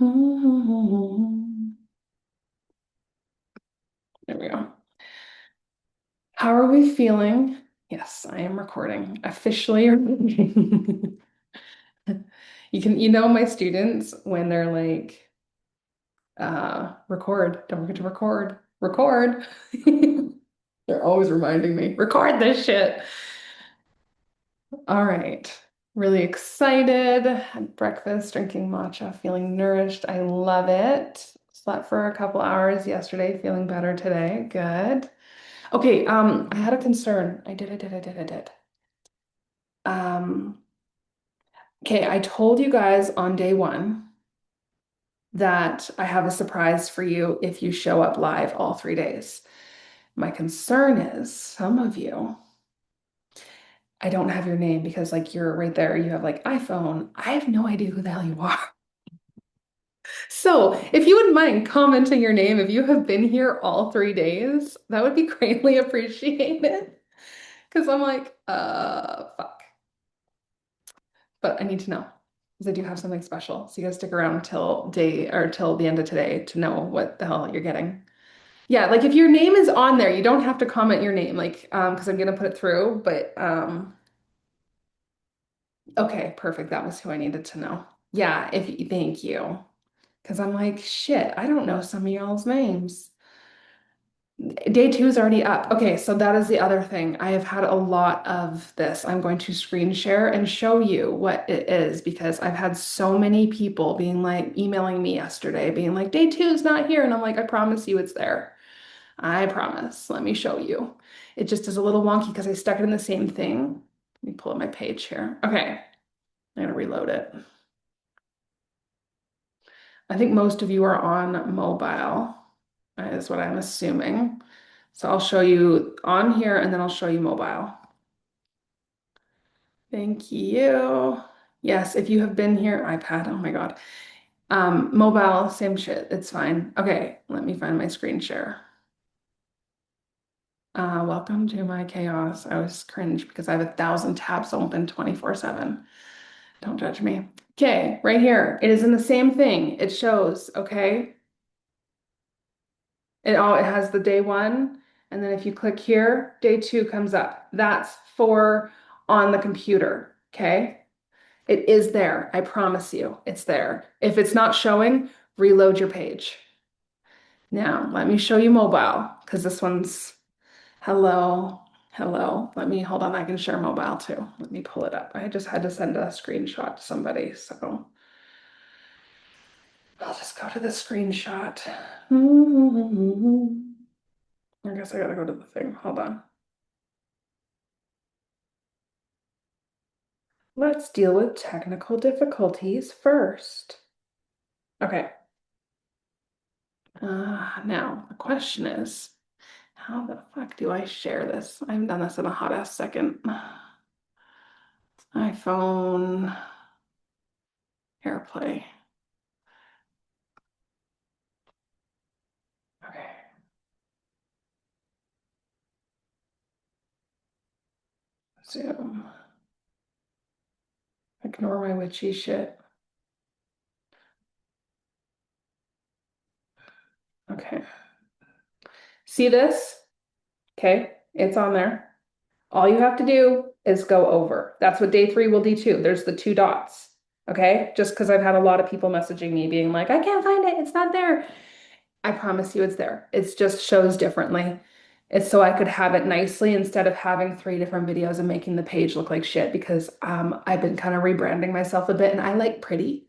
There we go. How are we feeling? Yes, I am recording. Officially recording. My students when they're like, record, don't forget to record, record. They're always reminding me, record this shit. All right. Really excited. Had breakfast, drinking matcha, feeling nourished. I love it. Slept for a couple hours yesterday, feeling better today. Good. Okay, I had a concern. I did. Um, okay, I told you guys on day one that I have a surprise for you if you show up live all 3 days. My concern is some of you, I don't have your name because like you're right there, you have like iPhone. I have no idea who the hell you are. So if you wouldn't mind commenting your name, if you have been here all 3 days, that would be greatly appreciated. Because I'm like, fuck. But I need to know because I do have something special. So you guys stick around till day or till the end of today to know what the hell you're getting. Yeah, like if your name is on there, you don't have to comment your name, like because I'm gonna put it through. But okay, perfect. That was who I needed to know. Yeah, thank you. Because I'm like, shit, I don't know some of y'all's names. Day two is already up. Okay, so that is the other thing. I have had a lot of this. I'm going to screen share and show you what it is because I've had so many people being like emailing me yesterday, being like, day two is not here. And I'm like, I promise you it's there. I promise. Let me show you. It just is a little wonky because I stuck it in the same thing. Let me pull up my page here. Okay, I'm gonna reload it. I think most of you are on mobile, is what I'm assuming. So I'll show you on here and then I'll show you mobile. Thank you. Yes, if you have been here, iPad, oh my God. Mobile, same shit. It's fine. Okay, let me find my screen share. Welcome to my chaos. I was cringe because I have 1,000 tabs open 24/7. Don't judge me. Okay, right here. It is in the same thing. It shows, okay? It has the day one, and then if you click here, day two comes up. That's for on the computer, okay? It is there. I promise you, it's there. If it's not showing, reload your page. Now, let me show you mobile because this one's hello, hello. Let me hold on. I can share mobile too. Let me pull it up. I just had to send a screenshot to somebody, so I'll just go to the screenshot. I guess I gotta go to the thing. Hold on. Let's deal with technical difficulties first. Okay. Now the question is, how the fuck do I share this? I haven't done this in a hot ass second. iPhone, AirPlay. Okay. Zoom. Ignore my witchy shit. Okay. See this? Okay. It's on there. All you have to do is go over. That's what day three will do too. There's the two dots. Okay. Just because I've had a lot of people messaging me being like, I can't find it. It's not there. I promise you it's there. It just shows differently. It's so I could have it nicely instead of having three different videos and making the page look like shit because I've been kind of rebranding myself a bit and I like pretty,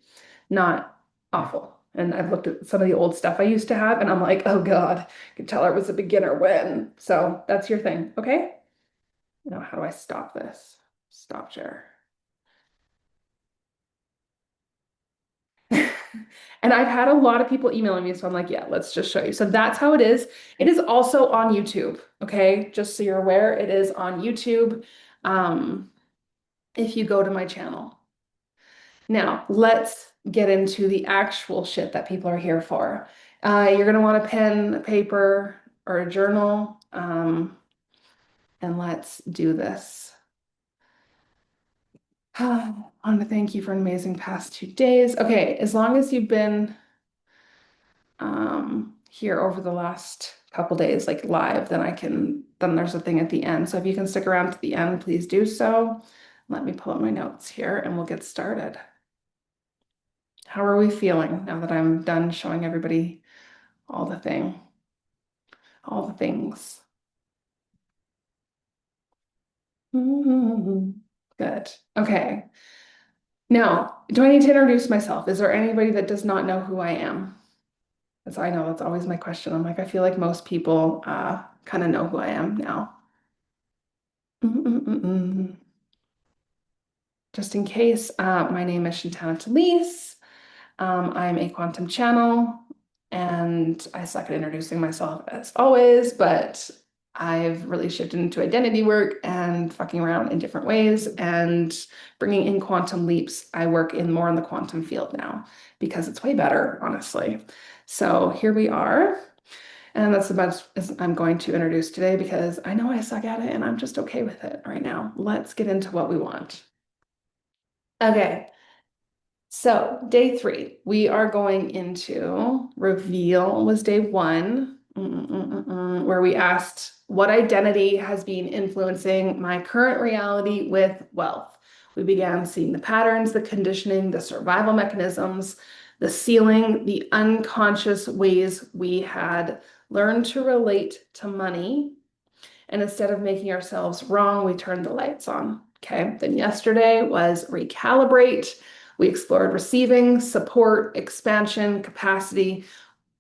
not awful. And I've looked at some of the old stuff I used to have and I'm like, oh God, I could tell I was a beginner when. So that's your thing, okay? Now, how do I stop this? Stop share. And I've had a lot of people emailing me, so I'm like, yeah, let's just show you. So that's how it is. It is also on YouTube, okay? Just so you're aware, it is on YouTube if you go to my channel. Now, let's get into the actual shit that people are here for. You're gonna want a pen, paper, or a journal, and let's do this. I want to thank you for an amazing past 2 days. Okay, as long as you've been here over the last couple days, like live, then there's a thing at the end. So if you can stick around to the end, please do so. Let me pull up my notes here and we'll get started. How are we feeling now that I'm done showing everybody all the things? Good. Okay. Now, do I need to introduce myself? Is there anybody that does not know who I am? As I know, that's always my question. I'm like, I feel like most people kind of know who I am now. Mm-mm-mm-mm. Just in case, my name is Shantana Talise. I'm a quantum channel, and I suck at introducing myself as always, but I've really shifted into identity work and fucking around in different ways and bringing in quantum leaps. I work in more in the quantum field now because it's way better, honestly. So here we are. And that's the best as I'm going to introduce today because I know I suck at it and I'm just okay with it right now. Let's get into what we want. Okay, so day 3, we are going into reveal was day 1, where we asked what identity has been influencing my current reality with wealth. We began seeing the patterns, the conditioning, the survival mechanisms, the ceiling, the unconscious ways we had learned to relate to money. And instead of making ourselves wrong, we turned the lights on. Okay. Then yesterday was recalibrate. We explored receiving, support, expansion, capacity.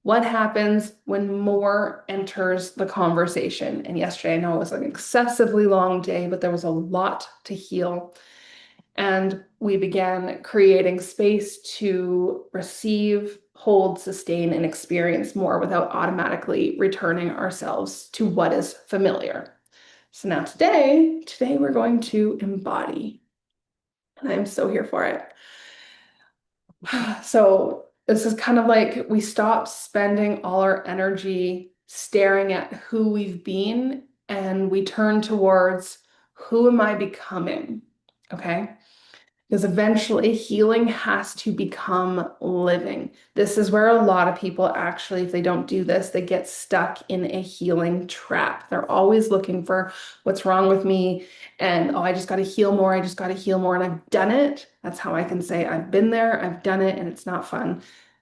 What happens when more enters the conversation? And yesterday, I know it was an excessively long day, but there was a lot to heal. And we began creating space to receive, hold, sustain, and experience more without automatically returning ourselves to what is familiar. So now today we're going to embody, and I'm so here for it. So this is kind of like we stop spending all our energy staring at who we've been and we turn towards who am I becoming? Okay. Because eventually healing has to become living. This is where a lot of people actually, if they don't do this, they get stuck in a healing trap. They're always looking for what's wrong with me and, oh, I just got to heal more. I just got to heal more. And I've done it. That's how I can say I've been there, I've done it, and it's not fun.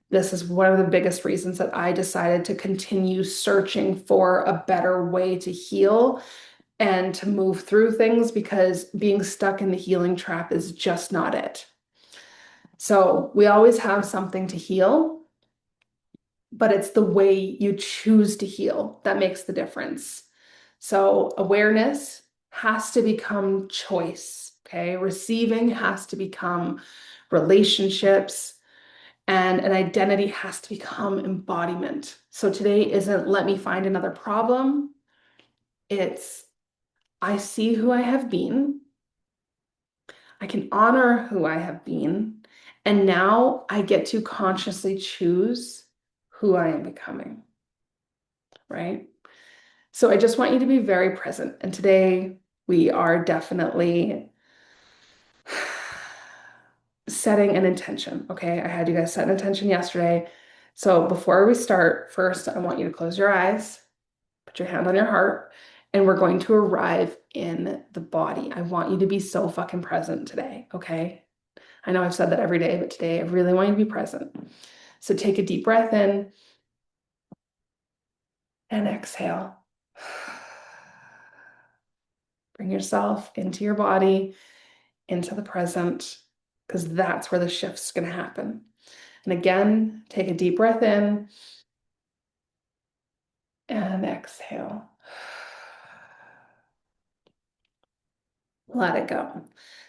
This is one of the biggest reasons that I decided to continue searching for a better way to heal and to move through things because being stuck in the healing trap is just not it. So we always have something to heal, but it's the way you choose to heal that makes the difference. So awareness has to become choice, okay? Receiving has to become relationships, and an identity has to become embodiment. So today isn't let me find another problem. It's I see who I have been. I can honor who I have been. And now I get to consciously choose who I am becoming, right? So I just want you to be very present. And today we are definitely setting an intention. Okay. I had you guys set an intention yesterday. So before we start, first, I want you to close your eyes, put your hand on your heart, and we're going to arrive in the body. I want you to be so fucking present today. Okay. I know I've said that every day, but today I really want you to be present. So take a deep breath in and exhale. Bring yourself into your body, into the present, because that's where the shift's going to happen. And again, take a deep breath in and exhale. Let it go.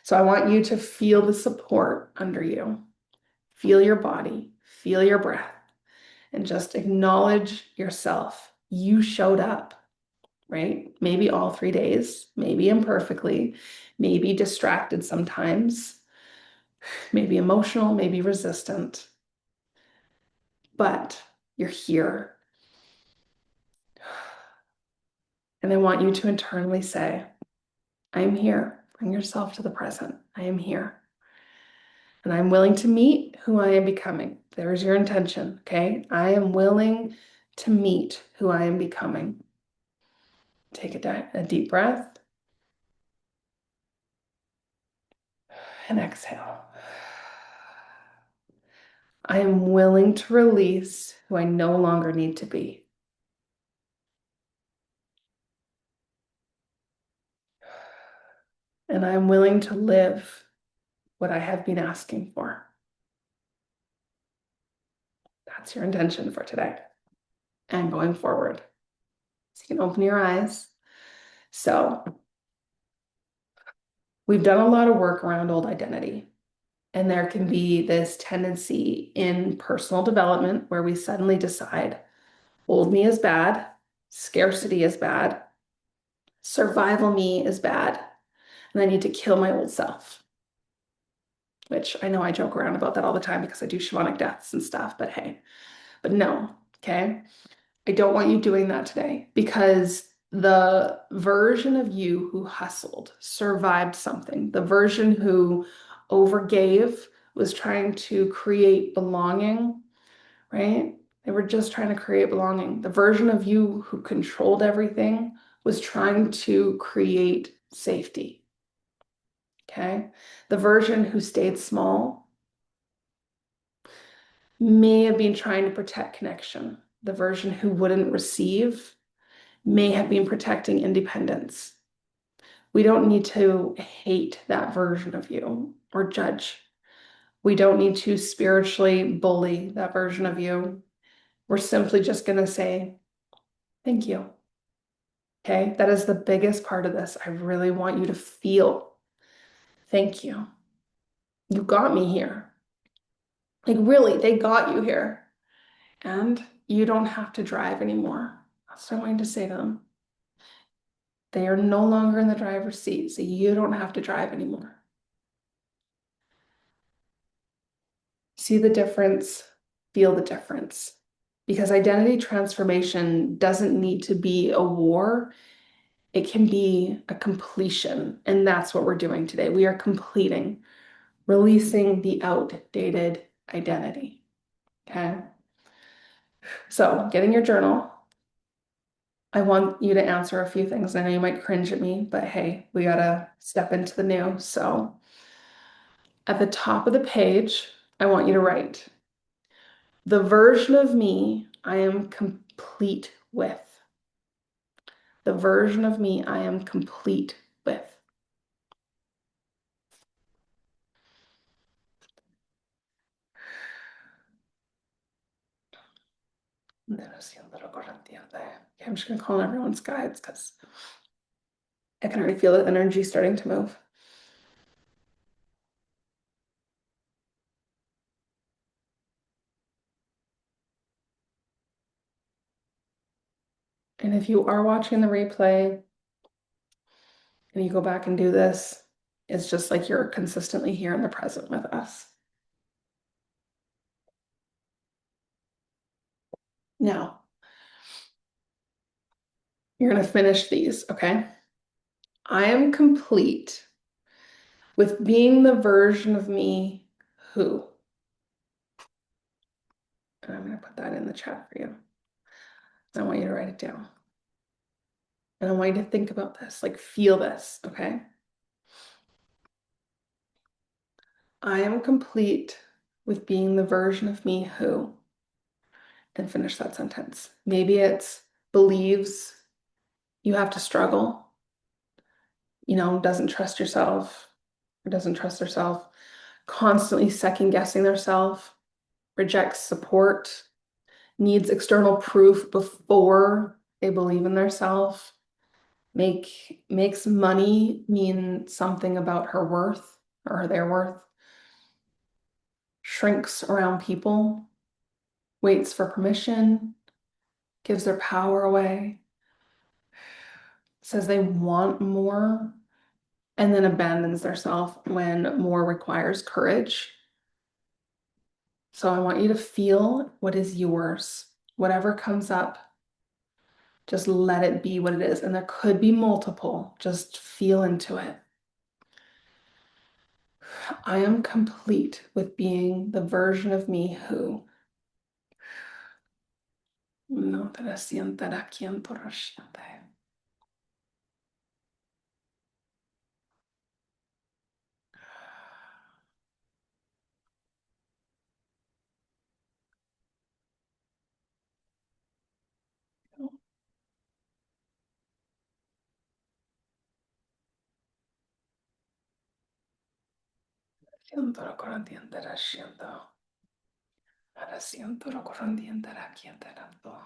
So I want you to feel the support under you. Feel your body, feel your breath, and just acknowledge yourself. You showed up. Right? Maybe all 3 days, maybe imperfectly, maybe distracted sometimes, maybe emotional, maybe resistant, but you're here. And I want you to internally say, I am here. Bring yourself to the present. I am here. And I'm willing to meet who I am becoming. There's your intention, okay? I am willing to meet who I am becoming. Take a deep breath and exhale. I am willing to release who I no longer need to be. And I'm willing to live what I have been asking for. That's your intention for today and going forward. So you can open your eyes. So we've done a lot of work around old identity. And there can be this tendency in personal development where we suddenly decide old me is bad, scarcity is bad, survival me is bad, and I need to kill my old self. Which I know I joke around about that all the time because I do shamanic deaths and stuff, but hey, but no, okay? I don't want you doing that today because the version of you who hustled, survived something, the version who overgave, was trying to create belonging, right? They were just trying to create belonging. The version of you who controlled everything was trying to create safety, okay? The version who stayed small may have been trying to protect connection. The version who wouldn't receive may have been protecting independence. We don't need to hate that version of you or judge. We don't need to spiritually bully that version of you. We're simply just going to say, thank you. Okay, that is the biggest part of this. I really want you to feel, thank you. You got me here. Like, really, they got you here. And you don't have to drive anymore. That's what I wanted to say to them. They are no longer in the driver's seat, so you don't have to drive anymore. See the difference, feel the difference. Because identity transformation doesn't need to be a war, it can be a completion. And that's what we're doing today. We are completing, releasing the outdated identity. Okay. So, getting your journal. I want you to answer a few things. I know you might cringe at me, but hey, we gotta step into the new. So, at the top of the page, I want you to write the version of me I am complete with. The version of me I am complete with. Okay, I'm just gonna call on everyone's guides because I can already feel the energy starting to move. And if you are watching the replay and you go back and do this, it's just like you're consistently here in the present with us. Now, you're going to finish these, okay? I am complete with being the version of me who. And I'm going to put that in the chat for you. I want you to write it down. And I want you to think about this, like feel this, okay? I am complete with being the version of me who. And finish that sentence. Maybe it's believes you have to struggle, doesn't trust yourself or doesn't trust herself, constantly second guessing themselves, rejects support, needs external proof before they believe in themselves, makes money mean something about her worth or their worth, shrinks around people, waits for permission, gives their power away, says they want more, and then abandons themselves when more requires courage. So I want you to feel what is yours. Whatever comes up, just let it be what it is. And there could be multiple. Just feel into it. I am complete with being the version of me who no te la sientas quien te la siente. Siento lo corriente la siento. Ahora siento lo corriente la quien te la do.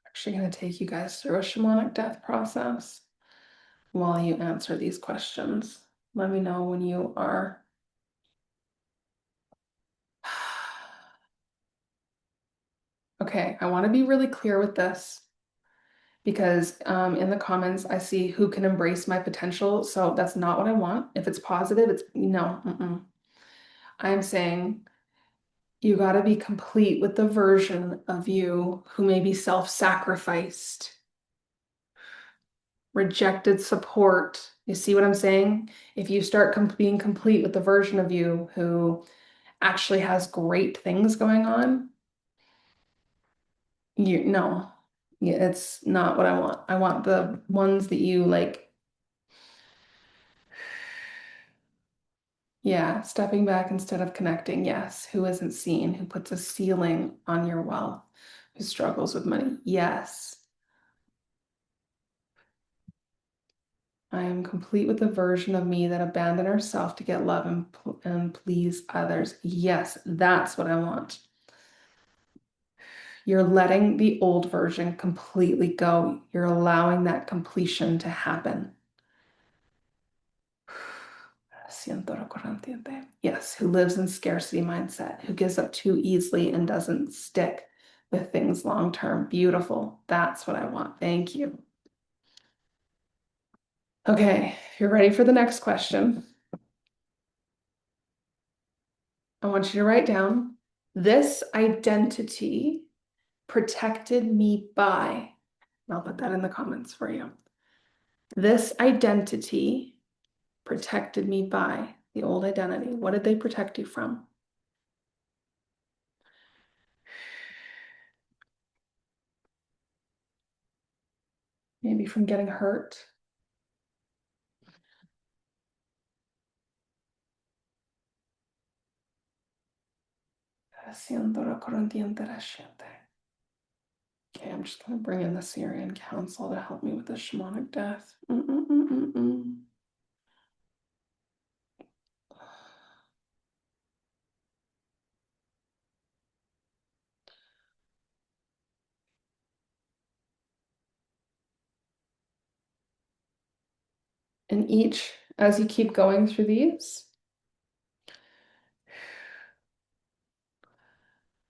Actually going to take you guys through a shamanic death process while you answer these questions. Let me know when you are. Okay, I want to be really clear with this because in the comments I see who can embrace my potential. So that's not what I want. If it's positive, it's no. I'm saying you got to be complete with the version of you who may be self-sacrificed, rejected support. You see what I'm saying? If you start being complete with the version of you who actually has great things going on, you no, yeah, it's not what I want. I want the ones that you like, yeah, stepping back instead of connecting. Yes, who isn't seen, who puts a ceiling on your wealth, who struggles with money. Yes. I am complete with the version of me that abandoned herself to get love and please others. Yes, that's what I want. You're letting the old version completely go. You're allowing that completion to happen. Yes, who lives in scarcity mindset, who gives up too easily and doesn't stick with things long term. Beautiful. That's what I want. Thank you. Okay, if you're ready for the next question, I want you to write down this identity protected me by. I'll put that in the comments for you. This identity protected me by the old identity. What did they protect you from? Maybe from getting hurt. Okay, I'm just going to bring in the Syrian Council to help me with the shamanic death. And each, as you keep going through these,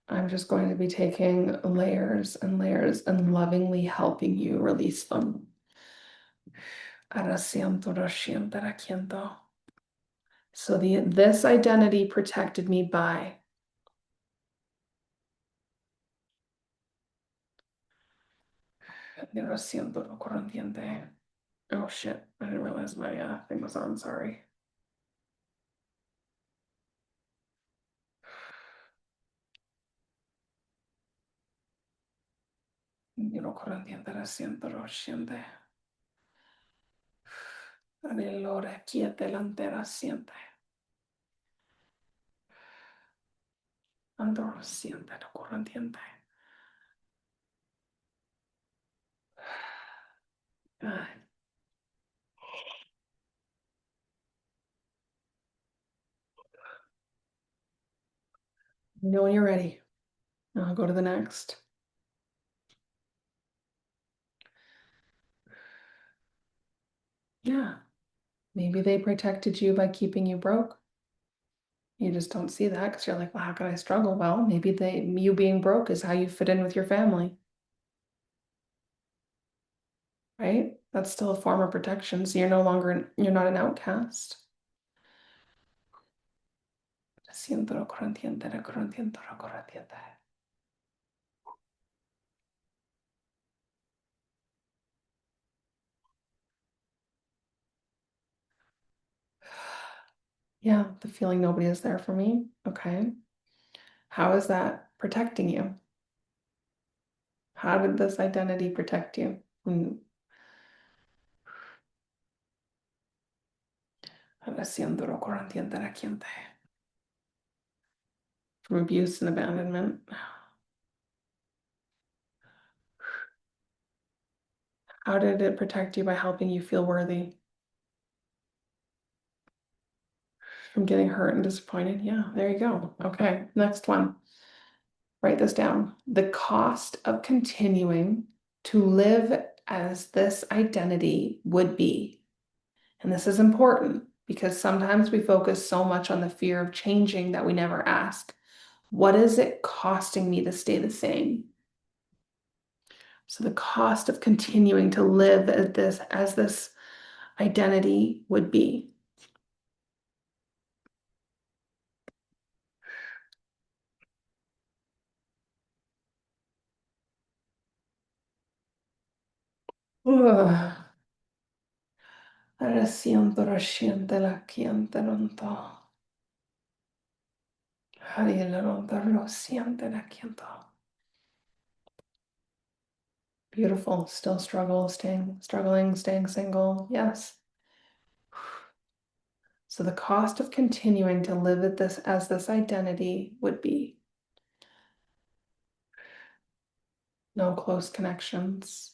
I'm just going to be taking layers and layers and lovingly helping you release them. So this identity protected me by. Oh shit, I didn't realize my thing was on, sorry. Allora, quiete l'antera siente. Andro siente la corriente. You know when you're ready. I'll go to the next. Yeah. Maybe they protected you by keeping you broke. You just don't see that because you're like, well, how could I struggle? Well, maybe you being broke is how you fit in with your family, right? That's still a form of protection. So you're not an outcast. Siento lo corriente, lo corriente, lo corriente. Yeah, the feeling nobody is there for me. Okay. How is that protecting you? How did this identity protect you? Siento lo corriente, la corriente. From abuse and abandonment. How did it protect you by helping you feel worthy? From getting hurt and disappointed? Yeah, there you go. Okay, next one. Write this down. The cost of continuing to live as this identity would be. And this is important because sometimes we focus so much on the fear of changing that we never ask, what is it costing me to stay the same? So the cost of continuing to live as this identity would be. Ugh. Resiento, resiente la quiente ronto. Ariel ronto, resiente la quiento. Beautiful. Still struggling, staying single. Yes. So the cost of continuing to live at this as this identity would be no close connections.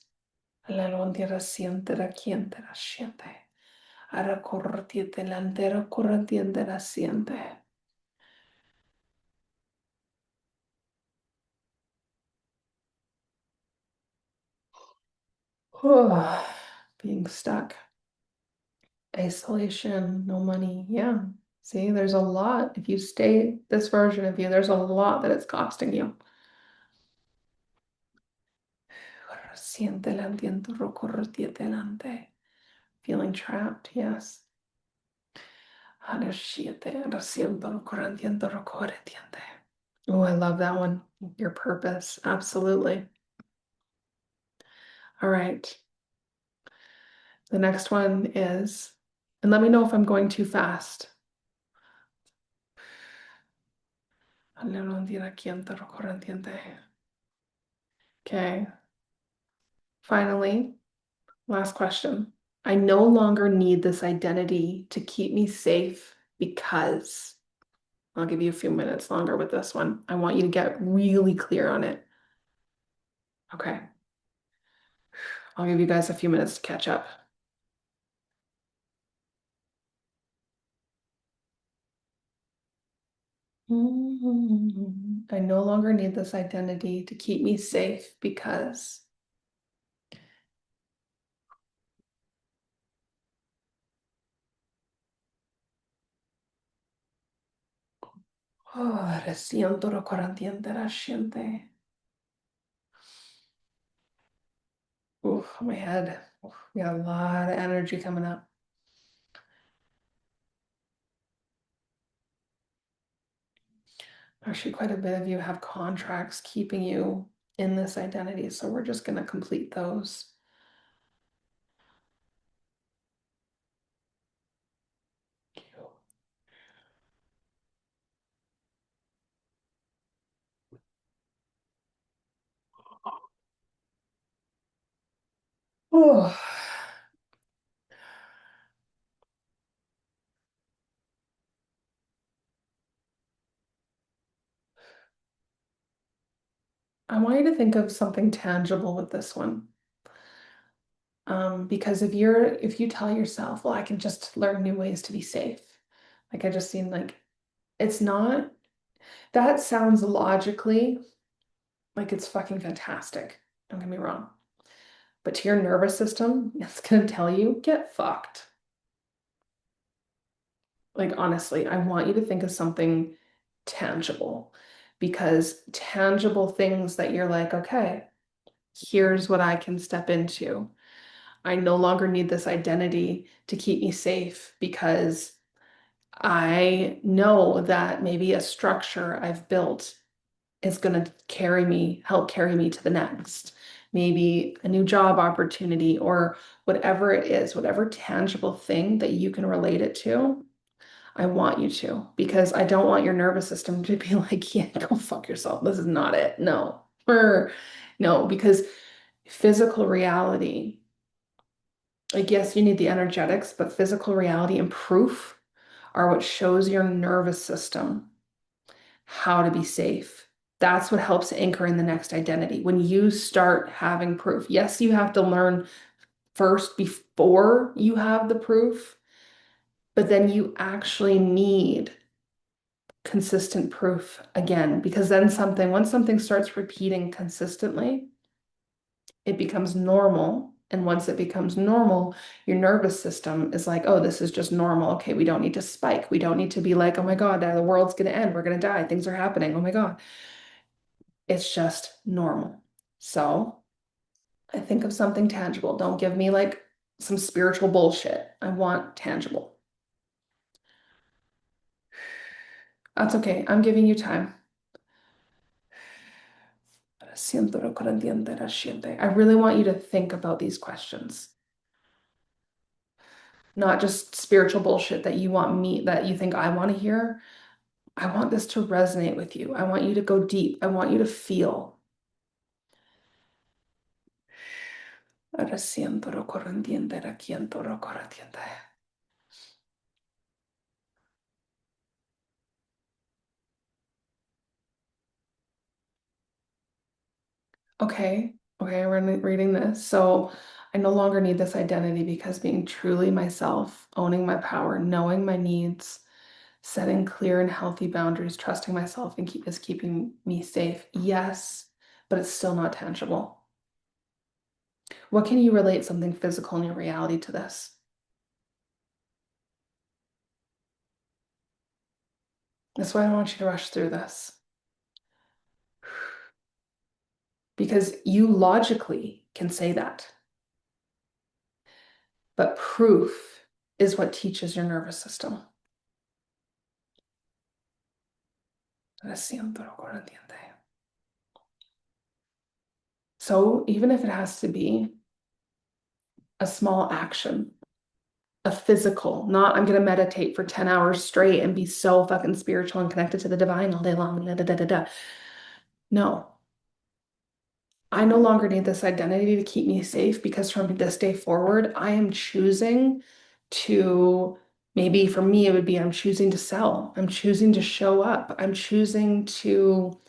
La londra siente la quiente la siente. Ara corriente delantero corriente la siente. Being stuck. Isolation, no money. Yeah. See, there's a lot. If you stay this version of you, there's a lot that it's costing you. Siente el aliento recorriente delante. Feeling trapped, yes. Oh, I love that one. Your purpose. Absolutely. All right. The next one is, and let me know if I'm going too fast. Okay. Finally, last question. I no longer need this identity to keep me safe because I'll give you a few minutes longer with this one. I want you to get really clear on it. Okay. I'll give you guys a few minutes to catch up. I no longer need this identity to keep me safe because resiento lo corriente la siente. Oof, my head. Oof, we got a lot of energy coming up. Actually, quite a bit of you have contracts keeping you in this identity, so we're just going to complete those. Oh. I want you to think of something tangible with this one. Because if you tell yourself, well, I can just learn new ways to be safe. Like I just seen like it's not, that sounds logically like it's fucking fantastic. Don't get me wrong. But to your nervous system, it's gonna tell you, get fucked. Like honestly, I want you to think of something tangible because tangible things that you're like, okay, here's what I can step into. I no longer need this identity to keep me safe because I know that maybe a structure I've built is going to help carry me to the next. Maybe a new job opportunity or whatever it is, whatever tangible thing that you can relate it to. I want you to, because I don't want your nervous system to be like, yeah, go fuck yourself. This is not it. No. Or no, because physical reality, like, yes, you need the energetics, but physical reality and proof are what shows your nervous system how to be safe. That's what helps anchor in the next identity. When you start having proof, yes, you have to learn first before you have the proof, but then you actually need consistent proof again, because then once something starts repeating consistently, it becomes normal. And once it becomes normal, your nervous system is like, oh, this is just normal. Okay, we don't need to spike. We don't need to be like, oh my God, the world's going to end. We're going to die. Things are happening. Oh my God. It's just normal. So I think of something tangible. Don't give me like some spiritual bullshit. I want tangible. That's okay. I'm giving you time. I really want you to think about these questions, not just spiritual bullshit that you think I want to hear. I want this to resonate with you. I want you to go deep. I want you to feel. Okay, okay, we're reading this. So I no longer need this identity because being truly myself, owning my power, knowing my needs, setting clear and healthy boundaries, trusting myself and is keeping me safe. Yes, but it's still not tangible. What can you relate something physical in your reality to this? That's why I want you to rush through this. Because you logically can say that, but proof is what teaches your nervous system. So even if it has to be a small action, a physical, not I'm going to meditate for 10 hours straight and be so fucking spiritual and connected to the divine all day long. Da, da, da, da, da. No, I no longer need this identity to keep me safe because from this day forward, I am choosing to, maybe for me, it would be I'm choosing to sell, I'm choosing to show up, I'm choosing to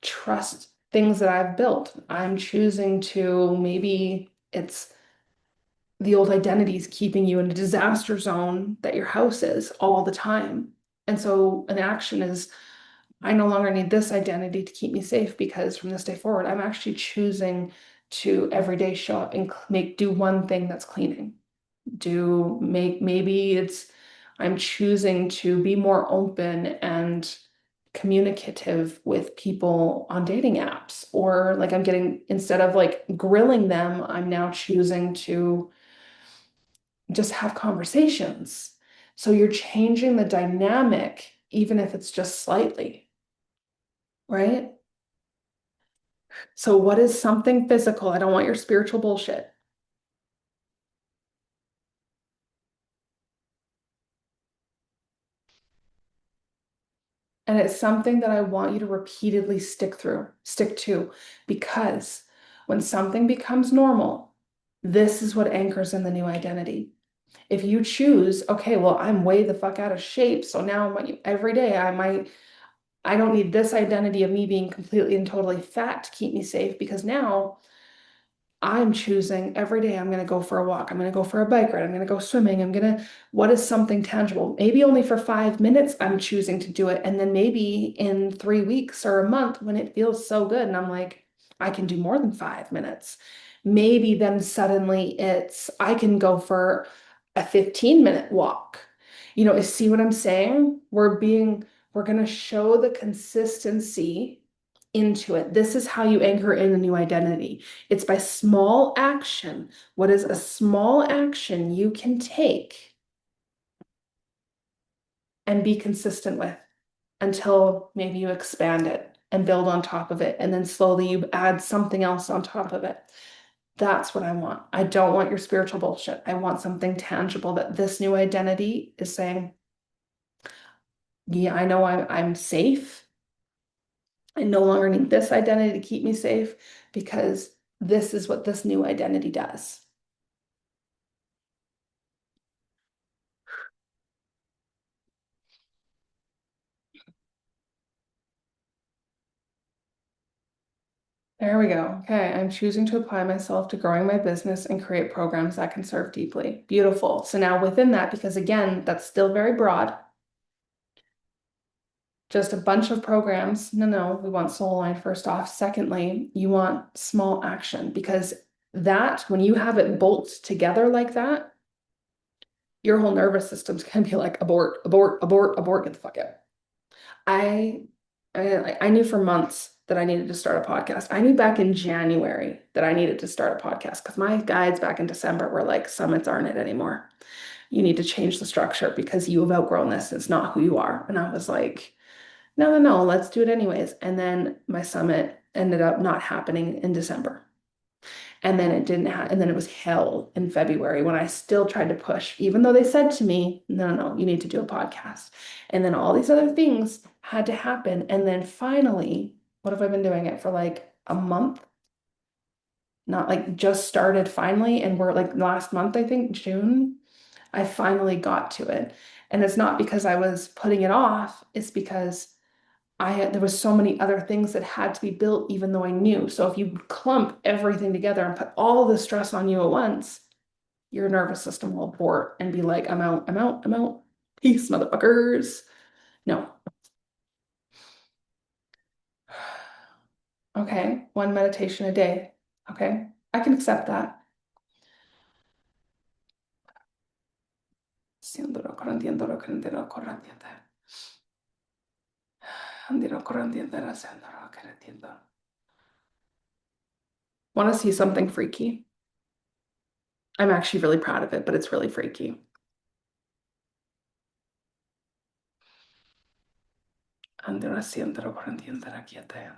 trust things that I've built, I'm choosing to, maybe it's the old identities keeping you in a disaster zone that your house is all the time. And so an action is, I no longer need this identity to keep me safe because from this day forward, I'm actually choosing to every day show up and do one thing that's cleaning. Maybe it's, I'm choosing to be more open and communicative with people on dating apps, or like instead of like grilling them, I'm now choosing to just have conversations. So you're changing the dynamic, even if it's just slightly, right? So what is something physical? I don't want your spiritual bullshit. And it's something that I want you to repeatedly stick to, because when something becomes normal, this is what anchors in the new identity. If you choose, okay, well, I'm way the fuck out of shape, so now every day I don't need this identity of me being completely and totally fat to keep me safe, because now I'm choosing every day I'm going to go for a walk. I'm going to go for a bike ride. I'm going to go swimming. What is something tangible? Maybe only for 5 minutes I'm choosing to do it. And then maybe in 3 weeks or a month when it feels so good and I'm like, I can do more than 5 minutes. Maybe then suddenly I can go for a 15-minute walk. See what I'm saying? We're going to show the consistency into it. This is how you anchor in a new identity. It's by small action. What is a small action you can take and be consistent with until maybe you expand it and build on top of it. And then slowly you add something else on top of it. That's what I want. I don't want your spiritual bullshit. I want something tangible that this new identity is saying, yeah, I know I'm safe. I no longer need this identity to keep me safe because this is what this new identity does. There we go. Okay, I'm choosing to apply myself to growing my business and create programs that can serve deeply. Beautiful. So now within that, because again, that's still very broad, just a bunch of programs. No, we want soul line first off. Secondly, you want small action because that, when you have it bolt together like that, your whole nervous system's gonna be like abort, abort, abort, abort, get the fuck out. I I knew for months that I needed to start a podcast. I knew back in January that I needed to start a podcast because my guides back in December were like, summits aren't it anymore. You need to change the structure because you have outgrown this. It's not who you are. And I was like, no, let's do it anyways. And then my summit ended up not happening in December. And then it didn't happen. And then it was hell in February when I still tried to push, even though they said to me, no, you need to do a podcast. And then all these other things had to happen. And then finally, what have I been doing it for like a month? Not like just started finally. And we're like last month, I think, June, I finally got to it. And it's not because I was putting it off, it's because there was so many other things that had to be built, even though I knew. So if you clump everything together and put all the stress on you at once, your nervous system will abort and be like, I'm out, I'm out, I'm out. Peace, motherfuckers. No. Okay, one meditation a day. Okay, I can accept that. Want to see something freaky? I'm actually really proud of it, but it's really freaky. Let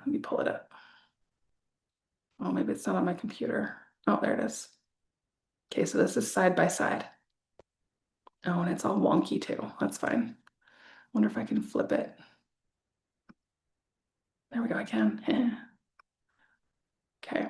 me pull it up. Oh, maybe it's not on my computer. Oh, there it is. Okay, so this is side by side. Oh, and it's all wonky too. That's fine. Wonder if I can flip it. There we go, I can. Okay.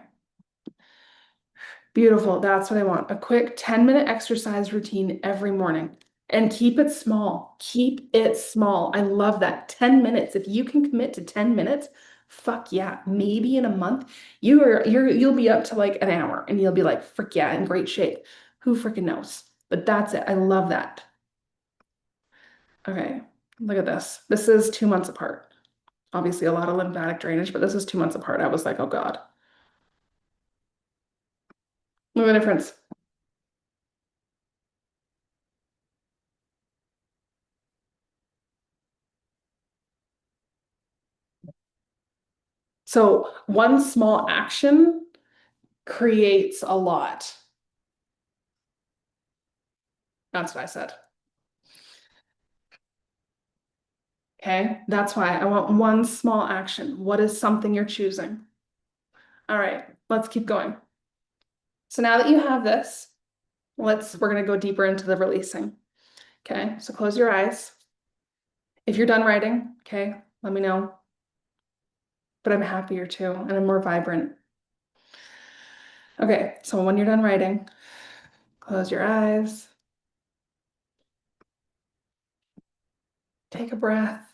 Beautiful. That's what I want. A quick 10-minute exercise routine every morning. And keep it small. Keep it small. I love that. 10 minutes. If you can commit to 10 minutes, fuck yeah. Maybe in a month, you'll be up to like an hour and you'll be like, frick yeah, in great shape. Who freaking knows? But that's it. I love that. Okay, look at this. This is 2 months apart. Obviously, a lot of lymphatic drainage, but this is 2 months apart. I was like, oh God. Look at the difference. So one small action creates a lot. That's what I said. Okay, that's why I want one small action. What is something you're choosing? All right, let's keep going. So now that you have this, we're gonna go deeper into the releasing. Okay, so close your eyes. If you're done writing, okay, let me know. But I'm happier too, and I'm more vibrant. Okay, so when you're done writing, close your eyes. Take a breath.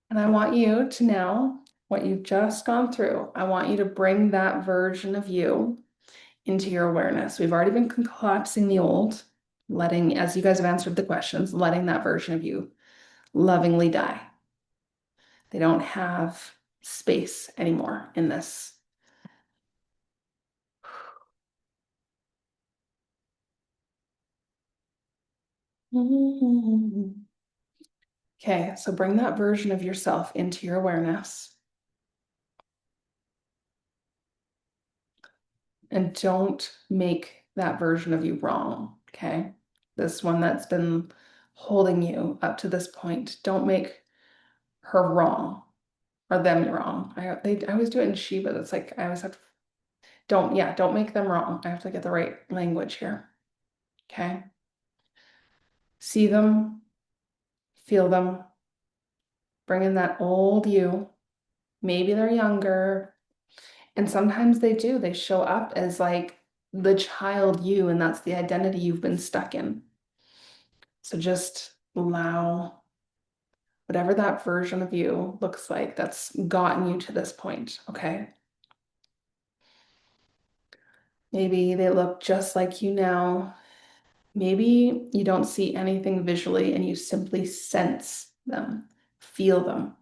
And I want you to know what you've just gone through. I want you to bring that version of you into your awareness. We've already been collapsing the old, letting, as you guys have answered the questions, letting that version of you lovingly die. They don't have space anymore in this. Okay, so bring that version of yourself into your awareness. And don't make that version of you wrong, okay? This one that's been holding you up to this point. Don't make her wrong or them wrong. I always do it in she, but it's like I always have to, don't make them wrong. I have to get the right language here. Okay? See them, feel them, bring in that old you. Maybe they're younger. And sometimes they do. They show up as like the child you, and that's the identity you've been stuck in. So just allow whatever that version of you looks like that's gotten you to this point, okay? Maybe they look just like you now. Maybe you don't see anything visually and you simply sense them, feel them.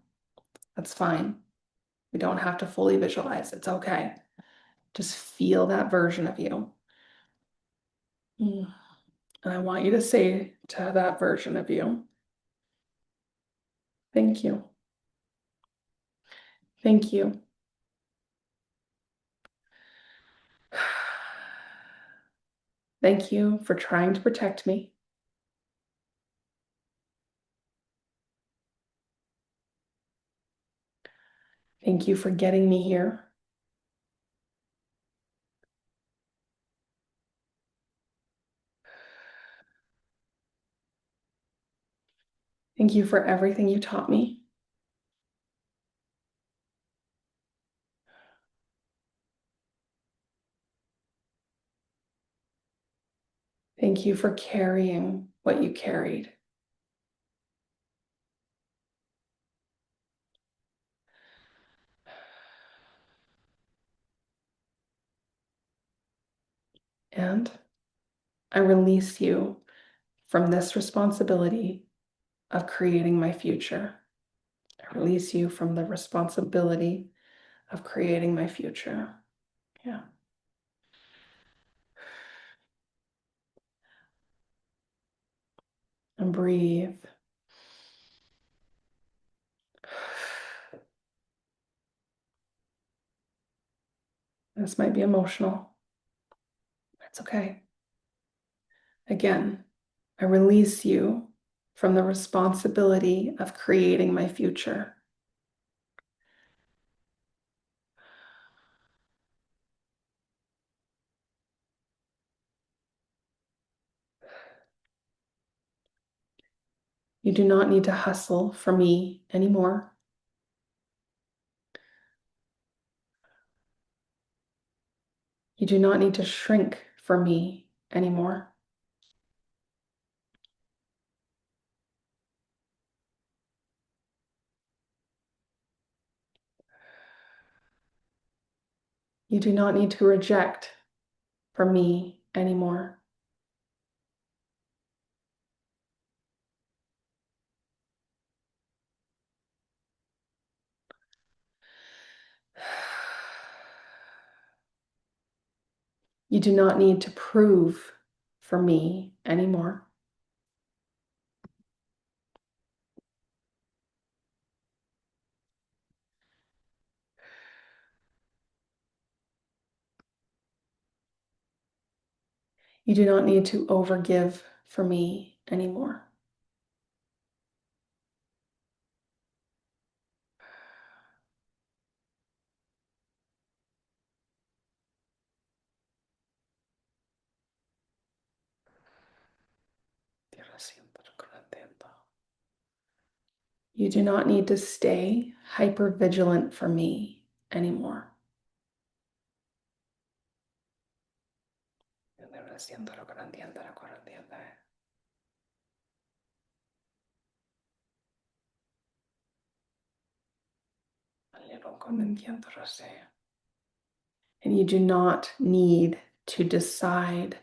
That's fine. We don't have to fully visualize. It's okay. Just feel that version of you. And I want you to say to that version of you, thank you. Thank you. Thank you for trying to protect me. Thank you for getting me here. Thank you for everything you taught me. Thank you for carrying what you carried. And I release you from this responsibility of creating my future. I release you from the responsibility of creating my future. Yeah. And breathe. This might be emotional. That's okay. Again, I release you from the responsibility of creating my future. You do not need to hustle for me anymore. You do not need to shrink for me anymore. You do not need to reject for me anymore. You do not need to prove for me anymore. You do not need to overgive for me anymore. You do not need to stay hyper vigilant for me anymore. And you do not need to decide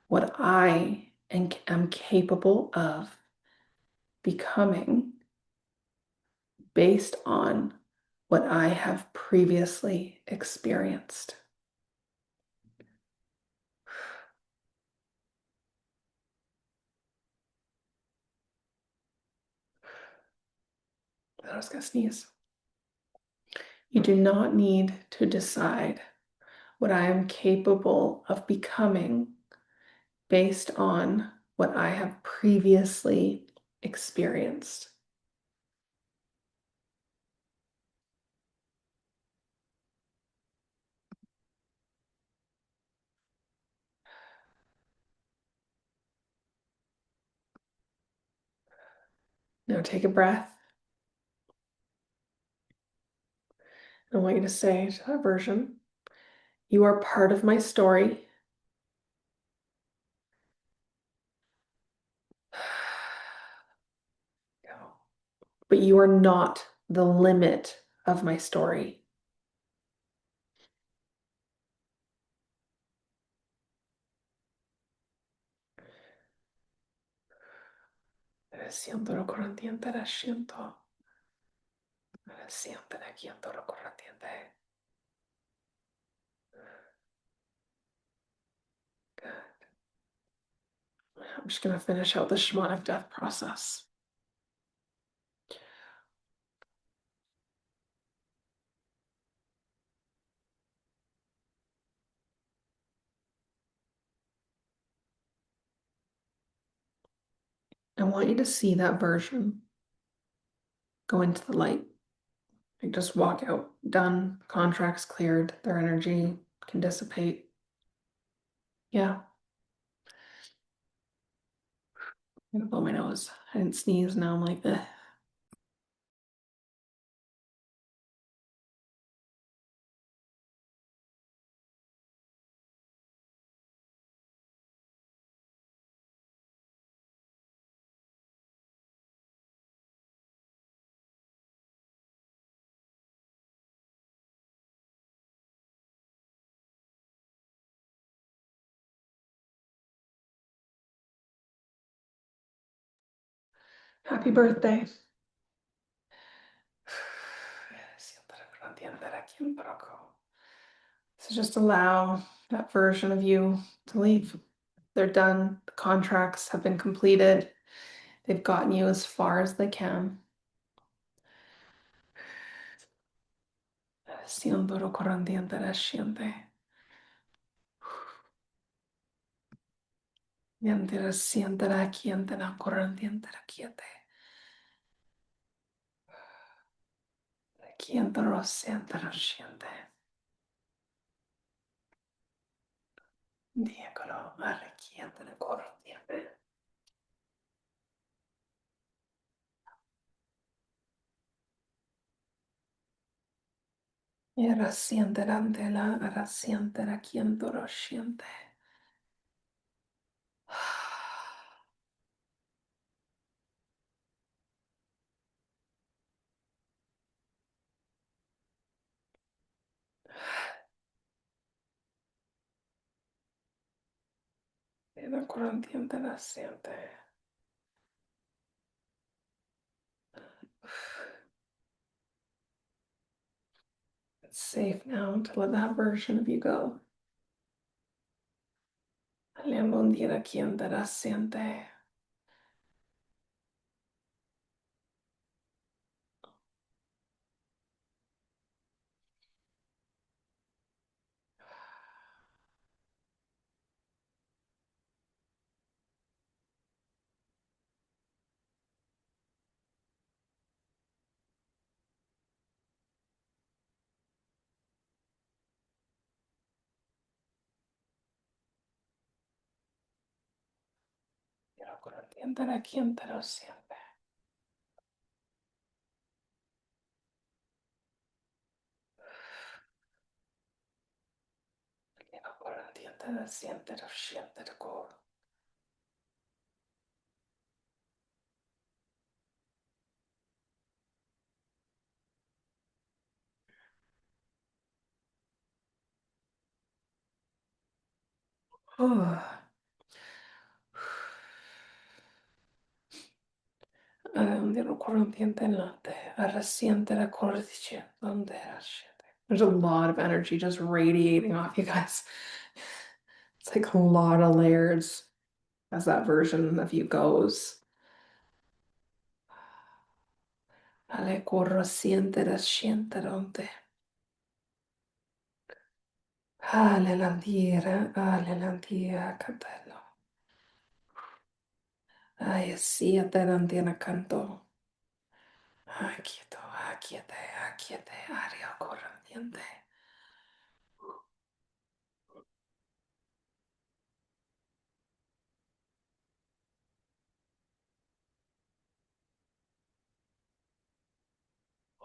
what I am capable of becoming based on what I have previously experienced. I was gonna sneeze. You do not need to decide what I am capable of becoming based on what I have previously experienced. Now take a breath. I want you to say to that version, you are part of my story. But you are not the limit of my story. Siento lo corriente, la siento. Siento lo corriente. Good. I'm just going to finish out the shamanic death process. I want you to see that version go into the light. Like just walk out, done, contracts cleared, their energy can dissipate. Yeah, I'm gonna blow my nose. I didn't sneeze, now I'm like, eh. Happy birthday. So just allow that version of you to leave. They're done. The contracts have been completed. They've gotten you as far as they can. Siento lo corriente la siente. Niente la siente la quiente la corriente la quiete. La quiente lo siente la siente. Diecolo alla quiente la corriente. Era siente la antela, era siente la quiente lo siente. La corriente la siente. It's safe now to let that version of you go. Lemondiera quien te la siente. La corriente la quien te lo siente. La corriente la siente, lo siente el coro. Donde la corriente late, arreciente la cordice, donde la siente. There's a lot of energy just radiating off you guys. It's like a lot of layers as that version of you goes. Ale corro siente la siente donde. Alelandia, Catelo. Ay, sí, Atelantina canto. Aquieto, aquiete, aquiete, área corriente.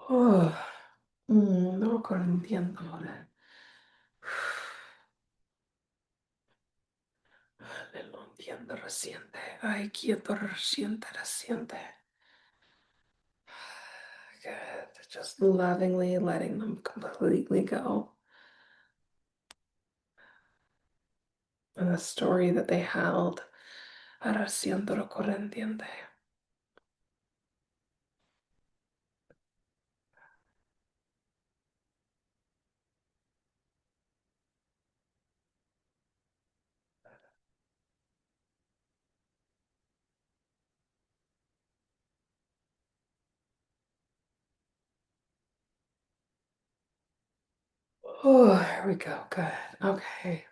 Oh, no corriendo. Alelandia reciente. Ay, quieto, reciente, reciente. Good. Just lovingly letting them completely go. And the story that they held. Arraciendo corriente. Oh, here we go. Good. Okay.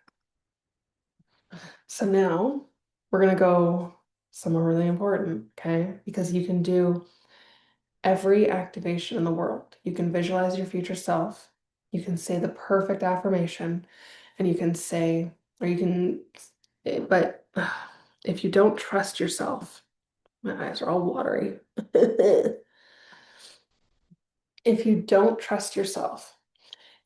So now we're going to go somewhere really important, okay? Because you can do every activation in the world. You can visualize your future self. You can say the perfect affirmation, and you can say, or you can, but if you don't trust yourself, my eyes are all watery. If you don't trust yourself,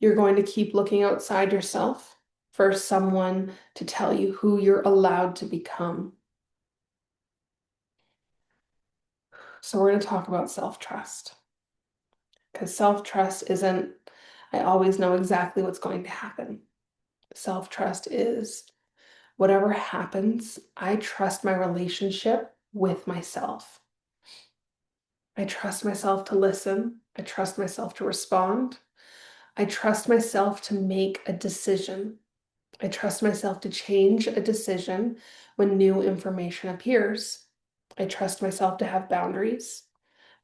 you're going to keep looking outside yourself for someone to tell you who you're allowed to become. So we're going to talk about self-trust. Because self-trust isn't, I always know exactly what's going to happen. Self-trust is whatever happens, I trust my relationship with myself. I trust myself to listen. I trust myself to respond. I trust myself to make a decision. I trust myself to change a decision when new information appears. I trust myself to have boundaries.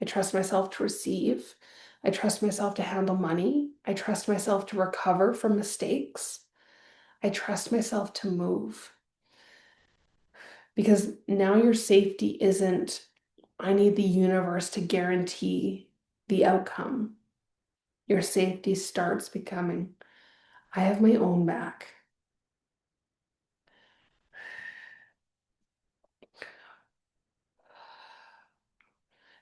I trust myself to receive. I trust myself to handle money. I trust myself to recover from mistakes. I trust myself to move. Because now your safety isn't, I need the universe to guarantee the outcome. Your safety starts becoming, I have my own back.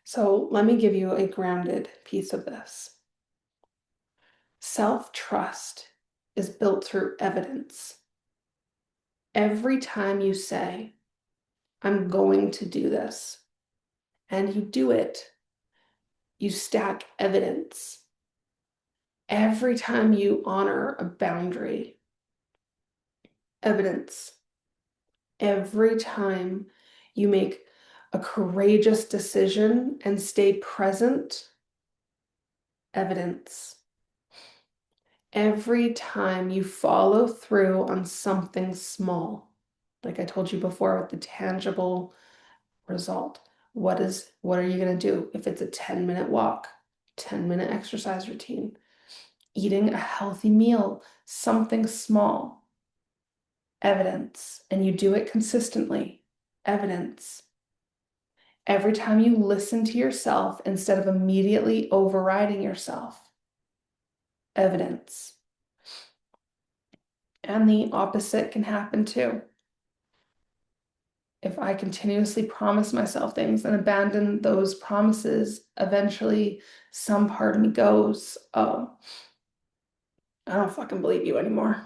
So let me give you a grounded piece of this. Self-trust is built through evidence. Every time you say, I'm going to do this, and you do it, you stack evidence. Every time you honor a boundary, evidence. Every time you make a courageous decision and stay present, evidence. Every time you follow through on something small, like I told you before with the tangible result. What are you going to do? If it's a 10-minute walk, 10-minute exercise routine, eating a healthy meal, something small, evidence, and you do it consistently, evidence. Every time you listen to yourself instead of immediately overriding yourself, evidence. And the opposite can happen too. If I continuously promise myself things and abandon those promises, eventually some part of me goes, oh, I don't fucking believe you anymore.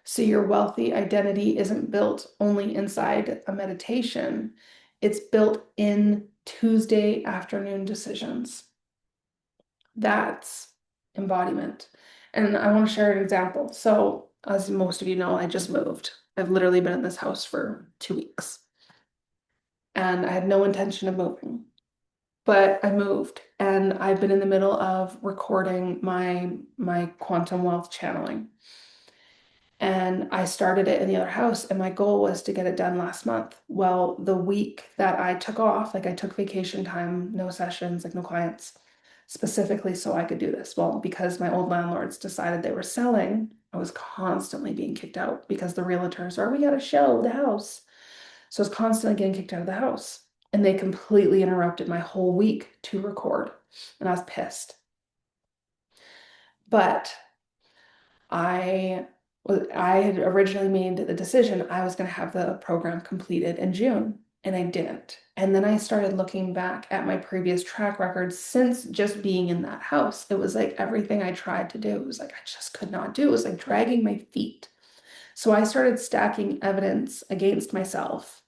So your wealthy identity isn't built only inside a meditation, it's built in Tuesday afternoon decisions. That's embodiment. And I want to share an example. So, as most of you know, I just moved. I've literally been in this house for 2 weeks. And I had no intention of moving. But I moved and I've been in the middle of recording my quantum wealth channeling. And I started it in the other house, and my goal was to get it done last month. Well, the week that I took off, like I took vacation time, no sessions, like no clients. specifically so I could do this. Well, because my old landlords decided they were selling, I was constantly being kicked out because the realtors are, we got to show the house. So I was constantly getting kicked out of the house. And they completely interrupted my whole week to record. And I was pissed. But I had originally made the decision I was going to have the program completed in June, and I didn't. And then I started looking back at my previous track record since just being in that house. It was like everything I tried to do, it was like I just could not do. It was like dragging my feet. So I started stacking evidence against myself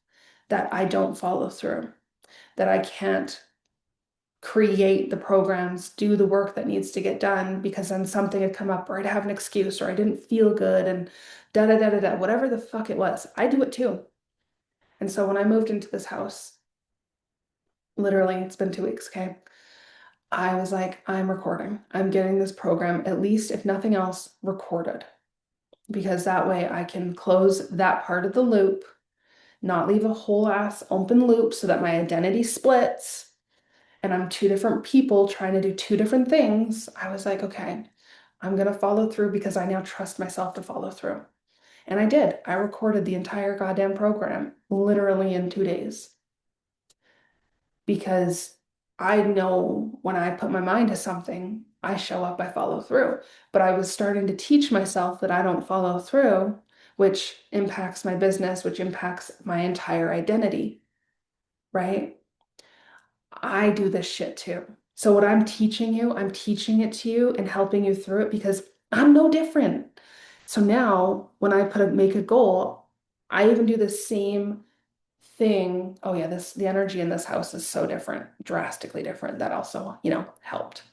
that I don't follow through, that I can't create the programs, do the work that needs to get done because then something had come up or I'd have an excuse or I didn't feel good and da da da da da, whatever the fuck it was. I do it too. And so when I moved into this house, literally it's been 2 weeks, okay? I was like, I'm recording. I'm getting this program, at least if nothing else, recorded. Because that way I can close that part of the loop, not leave a whole ass open loop so that my identity splits and I'm two different people trying to do two different things. I was like, okay, I'm going to follow through because I now trust myself to follow through. And I did. I recorded the entire goddamn program literally in 2 days because I know when I put my mind to something, I show up, I follow through. But I was starting to teach myself that I don't follow through, which impacts my business, which impacts my entire identity, right? I do this shit too. So what I'm teaching you, I'm teaching it to you and helping you through it because I'm no different. So now when I make a goal, I even do the same thing. Oh yeah, the energy in this house is so different, drastically different. That also, helped.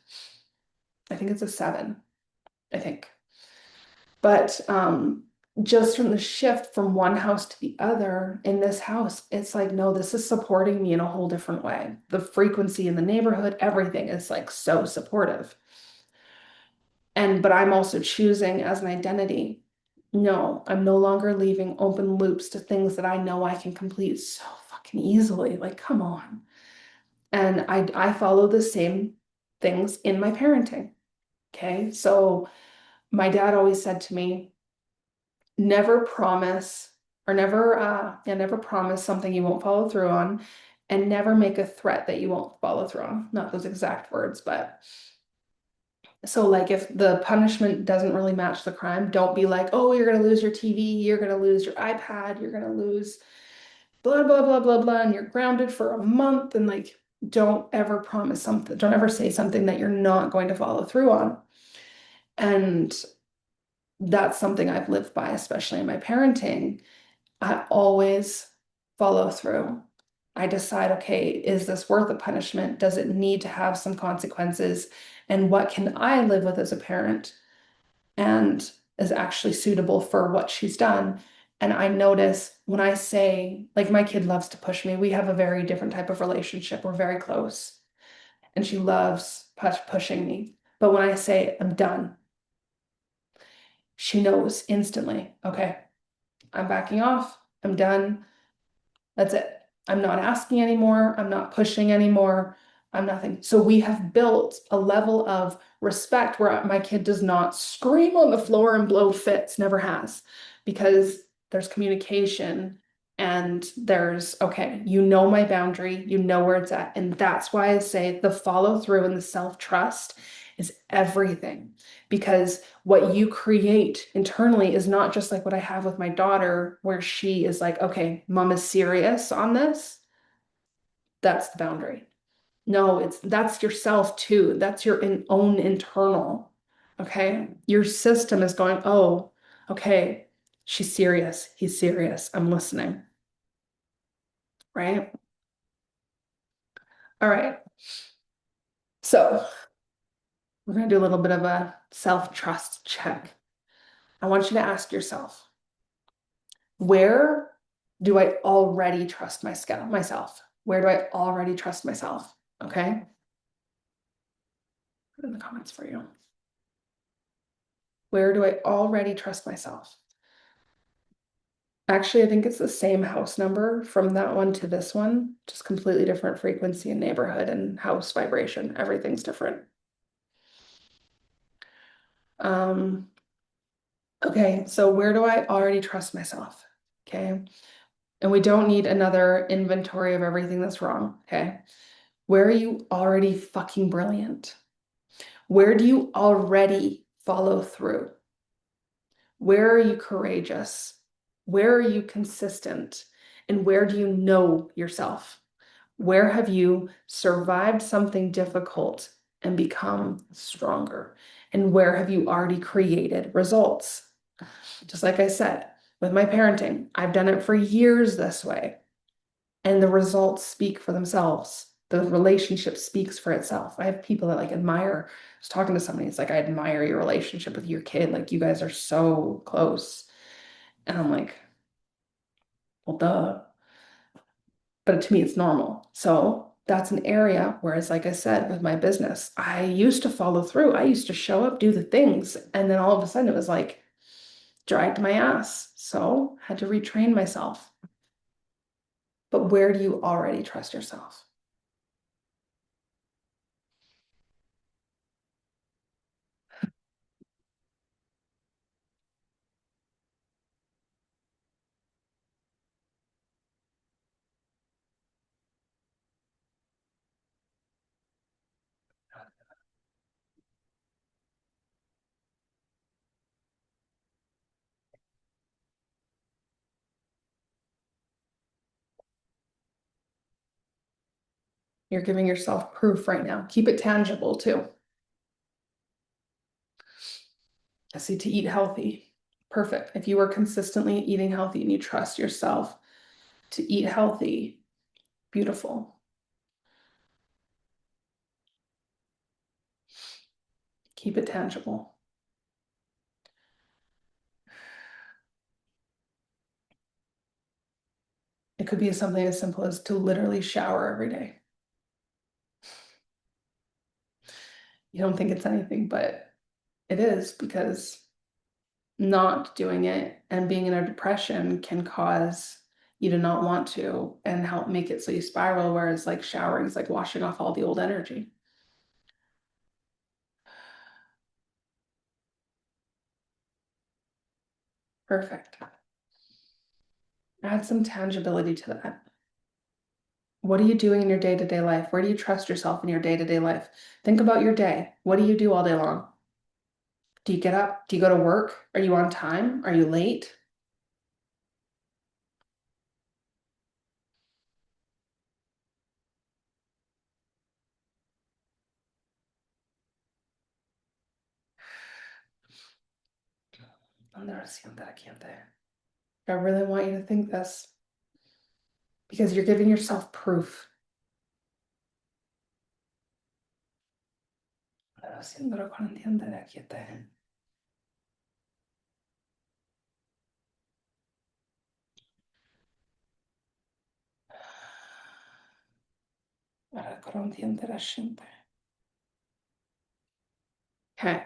I think it's a 7, I think. But just from the shift from one house to the other in this house, it's like, no, this is supporting me in a whole different way. The frequency in the neighborhood, everything is like so supportive. But I'm also choosing as an identity. No, I'm no longer leaving open loops to things that I know I can complete so fucking easily. Like, come on. And I follow the same things in my parenting. Okay. So my dad always said to me, never promise or never promise something you won't follow through on, and never make a threat that you won't follow through on. Not those exact words, but so like if the punishment doesn't really match the crime, don't be like, oh, you're gonna lose your TV, you're gonna lose your iPad, you're gonna lose blah blah blah blah blah, and you're grounded for a month, and like don't ever promise something, don't ever say something that you're not going to follow through on. And that's something I've lived by, especially in my parenting. I always follow through. I decide, okay, is this worth the punishment? Does it need to have some consequences? And what can I live with as a parent and is actually suitable for what she's done? And I notice when I say, like, my kid loves to push me, we have a very different type of relationship. We're very close. And she loves pushing me. But when I say, I'm done, she knows instantly, okay, I'm backing off. I'm done. That's it. I'm not asking anymore. I'm not pushing anymore. I'm nothing. So we have built a level of respect where my kid does not scream on the floor and blow fits, never has, because there's communication and there's, okay, you know my boundary, you know where it's at. And that's why I say the follow through and the self-trust is everything, because what you create internally is not just like what I have with my daughter, where she is like, okay, mom is serious on this. That's the boundary. No, that's yourself too. That's your own internal. Okay. Your system is going, oh, okay, she's serious. He's serious. I'm listening. Right. All right. So we're going to do a little bit of a self-trust check. I want you to ask yourself, where do I already trust myself? Where do I already trust myself? Okay. Put in the comments for you. Where do I already trust myself? Actually, I think it's the same house number from that one to this one, just completely different frequency and neighborhood and house vibration. Everything's different. Okay, so where do I already trust myself? Okay. And we don't need another inventory of everything that's wrong. Okay. Where are you already fucking brilliant? Where do you already follow through? Where are you courageous? Where are you consistent? And where do you know yourself? Where have you survived something difficult and become stronger? And where have you already created results? Just like I said, with my parenting, I've done it for years this way, and the results speak for themselves. The relationship speaks for itself. I have people that like admire. I was talking to somebody, it's like, I admire your relationship with your kid. Like, you guys are so close. And I'm like, well, duh. But to me, it's normal. So that's an area, whereas, like I said, with my business, I used to follow through. I used to show up, do the things. And then all of a sudden it was like, dragged my ass. So had to retrain myself. But where do you already trust yourself? You're giving yourself proof right now. Keep it tangible too. I see, to eat healthy. Perfect. If you are consistently eating healthy and you trust yourself to eat healthy, beautiful. Keep it tangible. It could be something as simple as to literally shower every day. You don't think it's anything, but it is, because not doing it and being in a depression can cause you to not want to and help make it so you spiral, whereas like showering is like washing off all the old energy. Perfect. Add some tangibility to that. What are you doing in your day-to-day life? Where do you trust yourself in your day-to-day life? Think about your day. What do you do all day long? Do you get up? Do you go to work? Are you on time? Are you late? I really want you to think this, because you're giving yourself proof. Okay.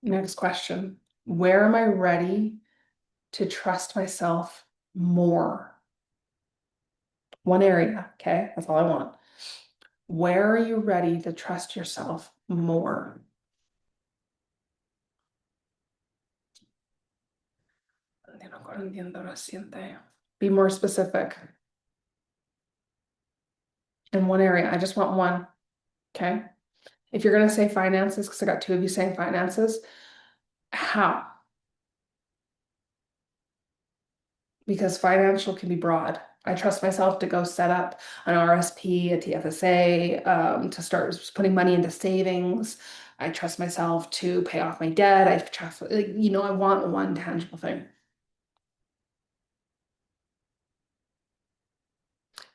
Next question. Where am I ready to trust myself more? One area, okay? That's all I want. Where are you ready to trust yourself more? Be more specific in one area. I just want one, okay? If you're going to say finances, because I got two of you saying finances, how? Because financial can be broad. I trust myself to go set up an RSP, a TFSA, to start putting money into savings. I trust myself to pay off my debt. I trust, like, I want one tangible thing.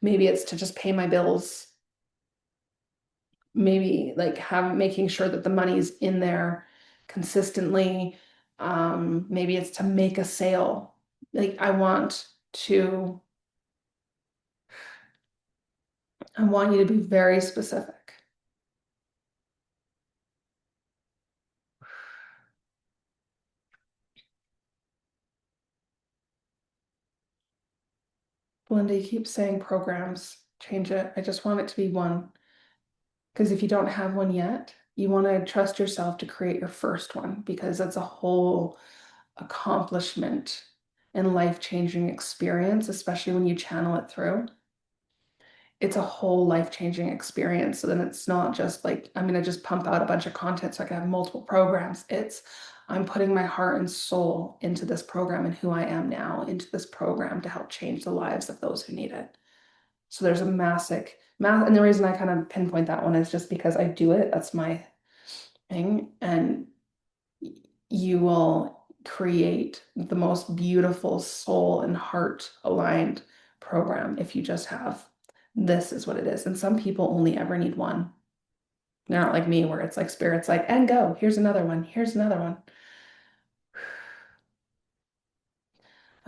Maybe it's to just pay my bills. Maybe like making sure that the money's in there consistently. Maybe it's to make a sale. Like, to, I want you to be very specific. Belinda, you keep saying programs. Change it. I just want it to be one. Because if you don't have one yet, you want to trust yourself to create your first one because that's a whole accomplishment and life-changing experience, especially when you channel it through. It's a whole life-changing experience. So then it's not just like I'm gonna just pump out a bunch of content so I can have multiple programs. It's I'm putting my heart and soul into this program and who I am now into this program to help change the lives of those who need it. So there's a math, and the reason I kind of pinpoint that one is just because I do it. That's my thing, and you will create the most beautiful soul and heart aligned program if you just have this is what it is. And some people only ever need one. They're not like me, where it's like spirit's like, and go, here's another one, here's another one.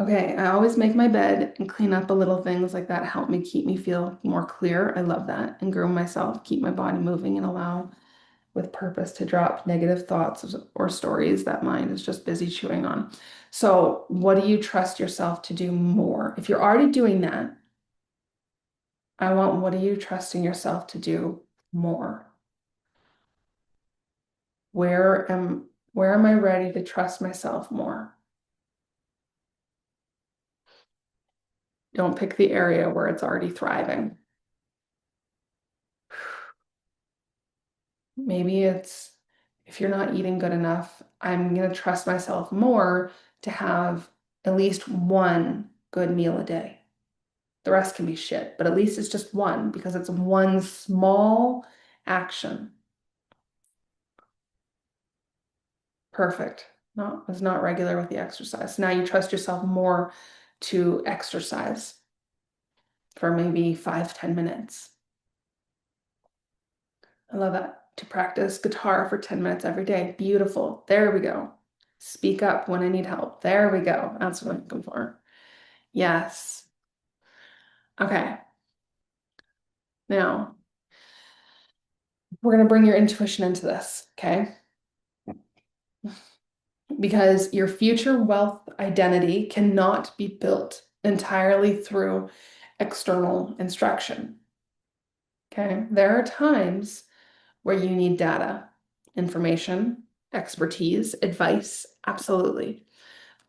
Okay, I always make my bed and clean up a little things like that help me keep me feel more clear. I love that. And groom myself, keep my body moving and allow with purpose to drop negative thoughts or stories that mind is just busy chewing on. So, what do you trust yourself to do more? If you're already doing that, I want what are you trusting yourself to do more? Where am I ready to trust myself more? Don't pick the area where it's already thriving. Maybe it's if you're not eating good enough, I'm going to trust myself more to have at least one good meal a day. The rest can be shit, but at least it's just one because it's one small action. Perfect. No, it's not regular with the exercise. Now you trust yourself more to exercise for maybe 5, 10 minutes. I love that. To practice guitar for 10 minutes every day. Beautiful. There we go. Speak up when I need help. There we go. That's what I'm looking for. Yes. Okay. Now we're going to bring your intuition into this. Okay. Because your future wealth identity cannot be built entirely through external instruction. Okay. There are times where you need data, information, expertise, advice. Absolutely.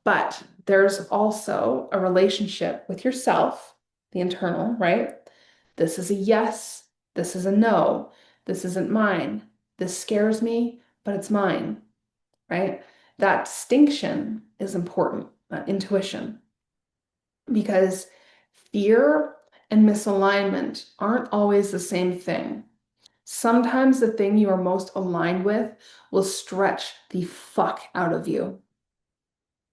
But there's also a relationship with yourself, the internal, right? This is a yes. This is a no. This isn't mine. This scares me, but it's mine, right? That distinction is important, intuition, because fear and misalignment aren't always the same thing. Sometimes the thing you are most aligned with will stretch the fuck out of you.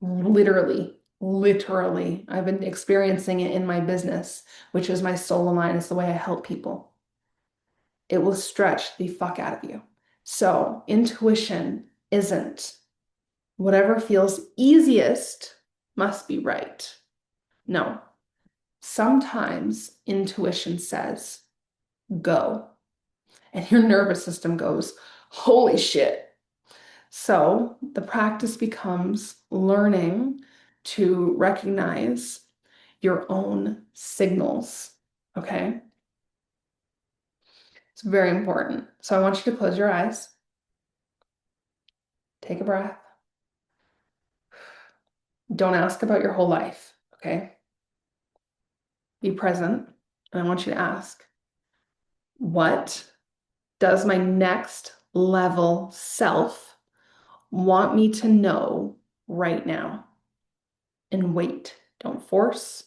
Literally, literally. I've been experiencing it in my business, which is my soul aligned. It's the way I help people. It will stretch the fuck out of you. So, intuition isn't whatever feels easiest must be right. No. Sometimes intuition says, go. And your nervous system goes, holy shit. So the practice becomes learning to recognize your own signals. Okay. It's very important. So I want you to close your eyes, take a breath. Don't ask about your whole life. Okay. Be present. And I want you to ask, what does my next level self want me to know right now? And wait. Don't force.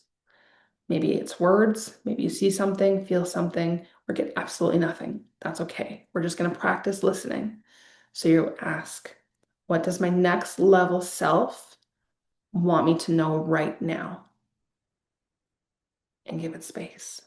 Maybe it's words, maybe you see something, feel something, or get absolutely nothing. That's okay. We're just going to practice listening. So you ask, what does my next level self want me to know right now? And give it space.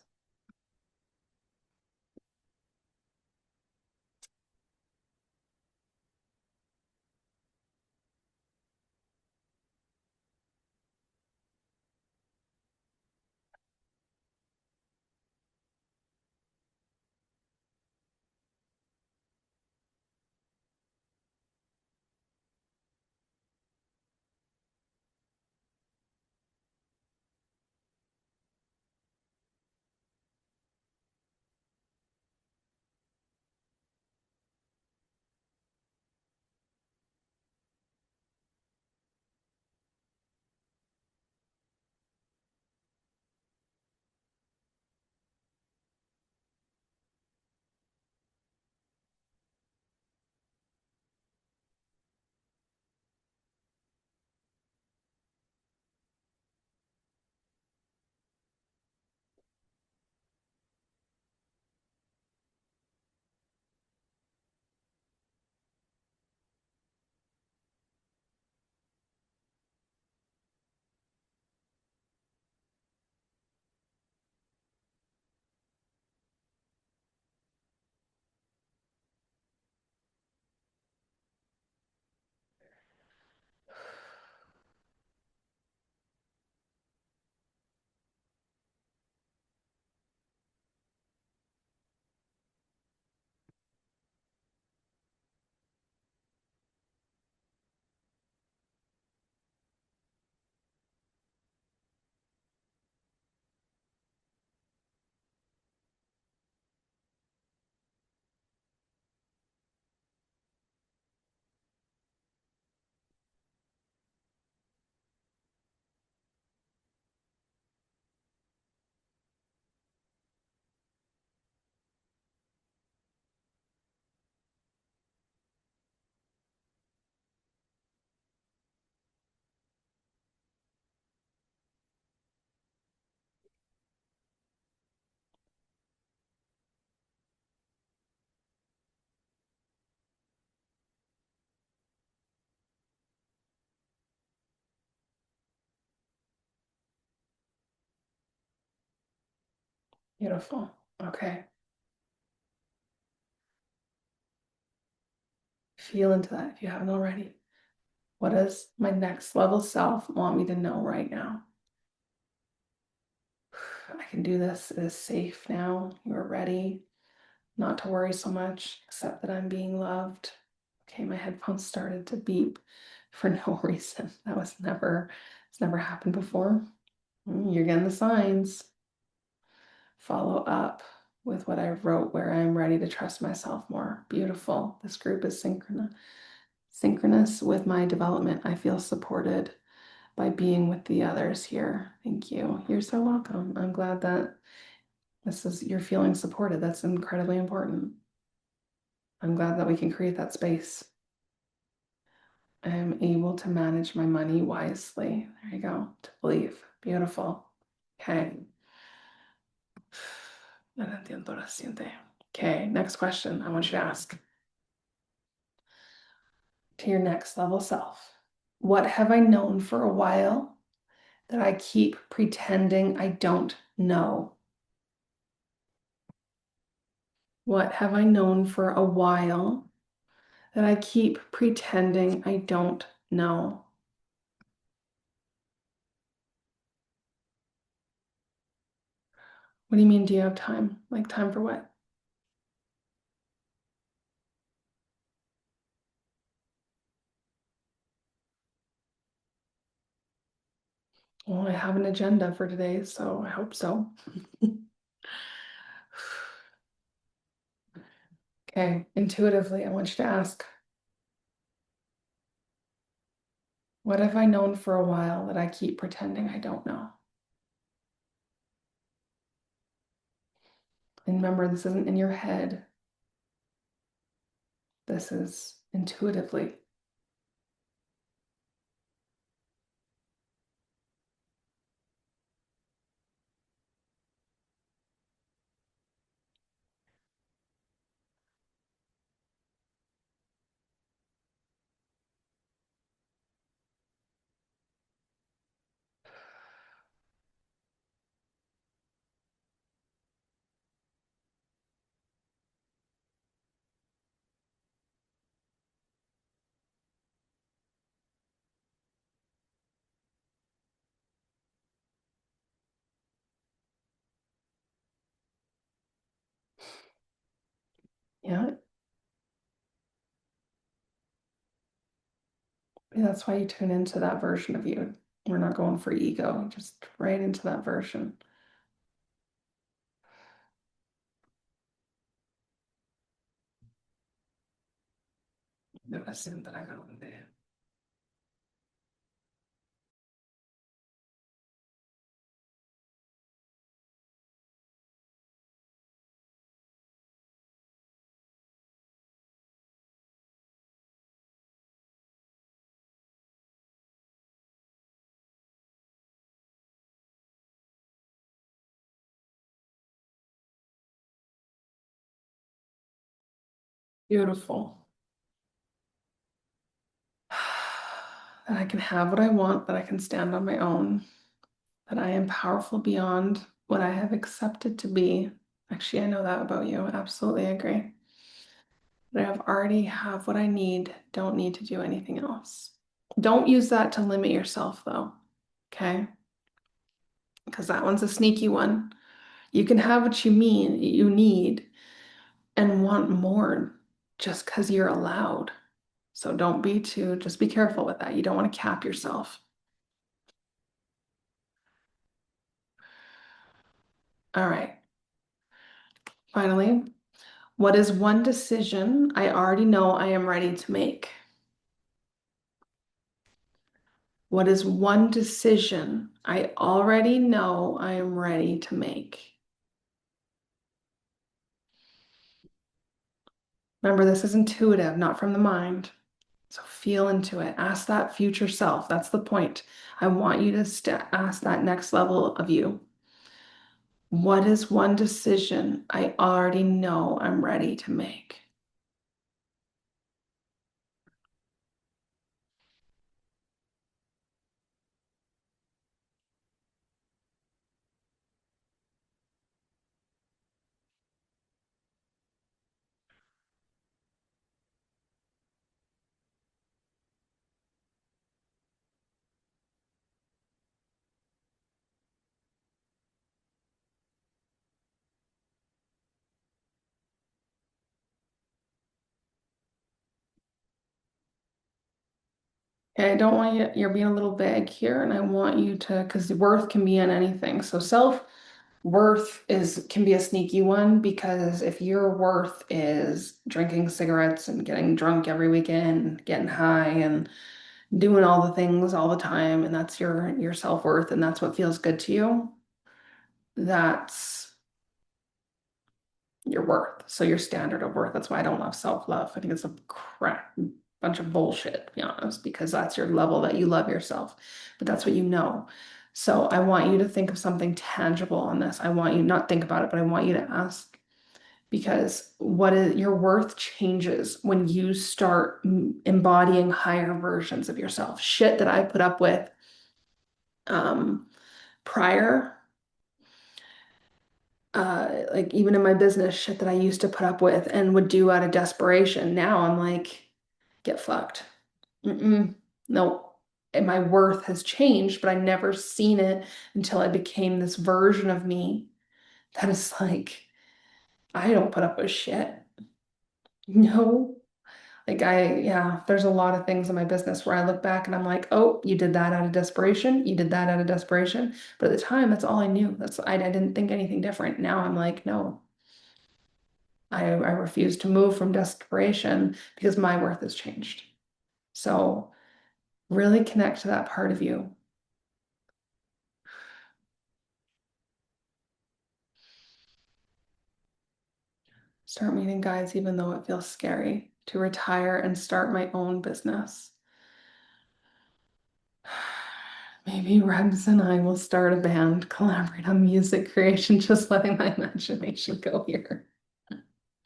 Beautiful. Okay. Feel into that if you haven't already. What does my next level self want me to know right now? I can do this. It is safe now. You're ready. Not to worry so much, except that I'm being loved. Okay, my headphones started to beep for no reason. It's never happened before. You're getting the signs. Follow up with what I wrote where I'm ready to trust myself more. Beautiful. This group is synchronous with my development. I feel supported by being with the others here. Thank you. You're so welcome. I'm glad that you're feeling supported. That's incredibly important. I'm glad that we can create that space. I am able to manage my money wisely. There you go. To believe. Beautiful. Okay. Okay, next question I want you to ask to your next level self. What have I known for a while that I keep pretending I don't know? What have I known for a while that I keep pretending I don't know? What do you mean, do you have time? Like time for what? Well, I have an agenda for today, so I hope so. Okay, intuitively, I want you to ask, what have I known for a while that I keep pretending I don't know? And remember, this isn't in your head. This is intuitively. Yeah, that's why you tune into that version of you. We're not going for ego, just right into that version. Debe ser grande. Beautiful. That I can have what I want, that I can stand on my own, that I am powerful beyond what I have accepted to be. Actually, I know that about you. Absolutely agree. That I have already have what I need, don't need to do anything else. Don't use that to limit yourself though. Okay? Because that one's a sneaky one. You can have what you need and want more just because you're allowed. So just be careful with that. You don't want to cap yourself. All right. Finally, what is one decision I already know I am ready to make? What is one decision I already know I am ready to make? Remember, this is intuitive, not from the mind. So feel into it. Ask that future self. That's the point. I want you to ask that next level of you. What is one decision I already know I'm ready to make? Okay, I don't want you, you're being a little vague here, and I want you to, because worth can be in anything. So self-worth is can be a sneaky one because if your worth is drinking cigarettes and getting drunk every weekend, getting high and doing all the things all the time, and that's your self-worth, and that's what feels good to you, that's your worth. So your standard of worth. That's why I don't love self-love. I think it's a crap bunch of bullshit, to be honest, because that's your level that you love yourself. But that's what you know. So I want you to think of something tangible on this. I want you not think about it, but I want you to ask because what is your worth changes when you start embodying higher versions of yourself. Shit that I put up with um prior like even in my business, shit that I used to put up with and would do out of desperation. Now I'm like, get fucked. Mm-mm. No. And my worth has changed, but I never seen it until I became this version of me that is like, I don't put up with shit. No. Like yeah, there's a lot of things in my business where I look back and I'm like, oh, you did that out of desperation. You did that out of desperation. But at the time, that's all I knew. I didn't think anything different. Now I'm like, no, I refuse to move from desperation because my worth has changed. So really connect to that part of you. Start meeting guys, even though it feels scary, to retire and start my own business. Maybe Rebs and I will start a band, collaborate on music creation, just letting my imagination go here.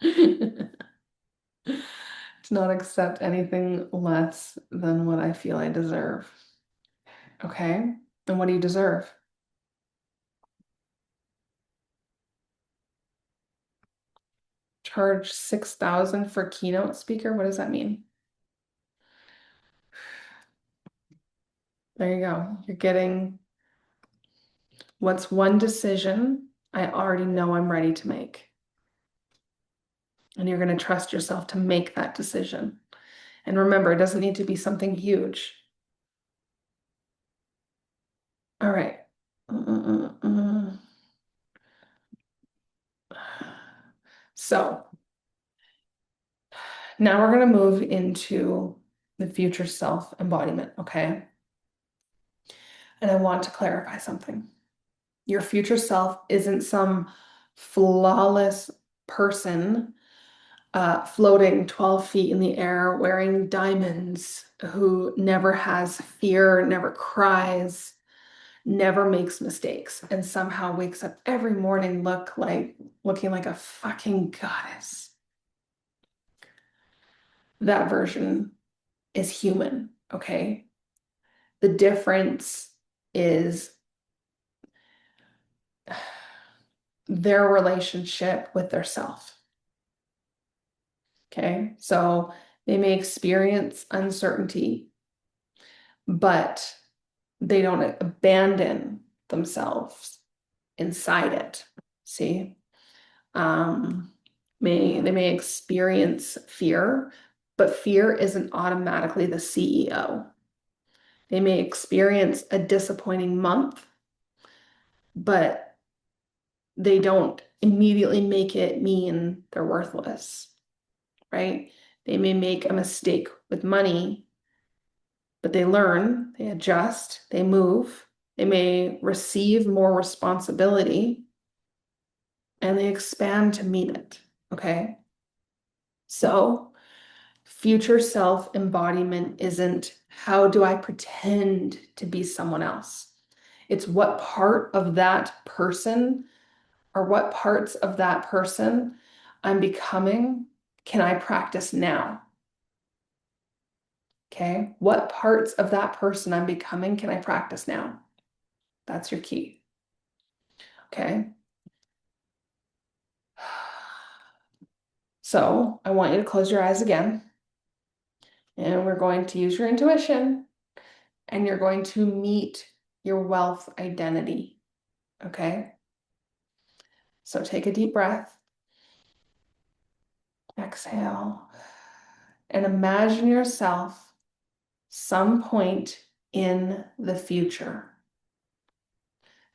To not accept anything less than what I feel I deserve. Okay? And what do you deserve? Charge 6,000 for keynote speaker. What does that mean? There you go. You're getting what's one decision I already know I'm ready to make. And you're going to trust yourself to make that decision. And remember, it doesn't need to be something huge. All right. So now we're going to move into the future self embodiment, okay? And I want to clarify something. Your future self isn't some flawless person floating 12 feet in the air wearing diamonds who never has fear, never cries, never makes mistakes, and somehow wakes up every morning looking like a fucking goddess. That version is human, okay? The difference is their relationship with their self. Okay, so they may experience uncertainty, but they don't abandon themselves inside it. See, um, they may experience fear, but fear isn't automatically the CEO. They may experience a disappointing month, but they don't immediately make it mean they're worthless, right? They may make a mistake with money, but they learn, they adjust, they move, they may receive more responsibility, and they expand to meet it. Okay. So, future self embodiment isn't how do I pretend to be someone else? It's what part of that person or what parts of that person I'm becoming can I practice now? Okay. What parts of that person I'm becoming can I practice now? That's your key. Okay. So I want you to close your eyes again, and we're going to use your intuition, and you're going to meet your wealth identity. Okay. So take a deep breath, exhale, and imagine yourself some point in the future.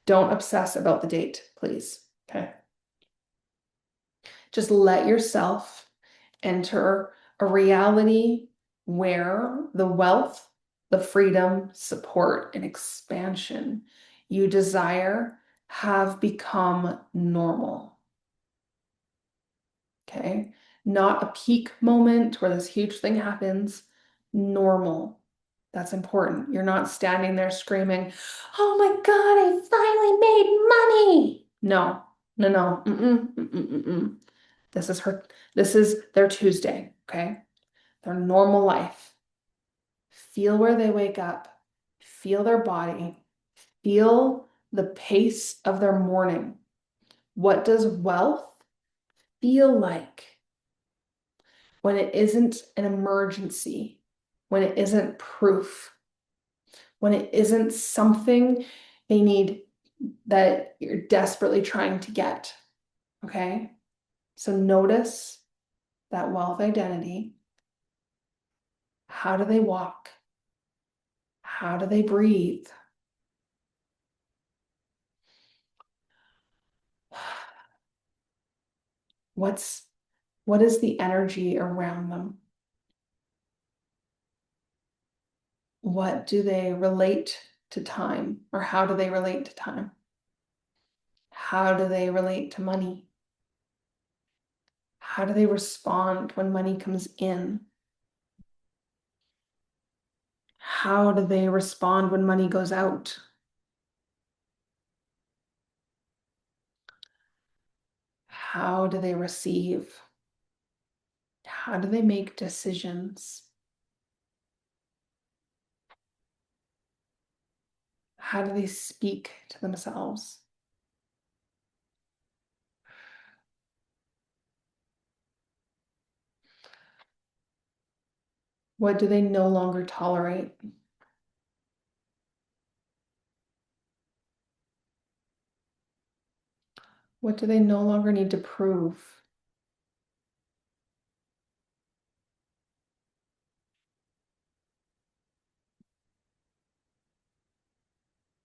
Don't obsess about the date, please. Okay. Just let yourself enter a reality where the wealth, the freedom, support, and expansion you desire have become normal. Okay. Not a peak moment where this huge thing happens. Normal. That's important. You're not standing there screaming, "Oh my God, I finally made money." No, no, no. This is their Tuesday, okay? Their normal life. Feel where they wake up, feel their body, feel the pace of their morning. What does wealth feel like when it isn't an emergency, when it isn't proof, when it isn't something they need that you're desperately trying to get? Okay? So notice that wealth identity. How do they walk? How do they breathe? What is the energy around them? What do they relate to time, or how do they relate to time? How do they relate to money? How do they respond when money comes in? How do they respond when money goes out? How do they receive? How do they make decisions? How do they speak to themselves? What do they no longer tolerate? What do they no longer need to prove?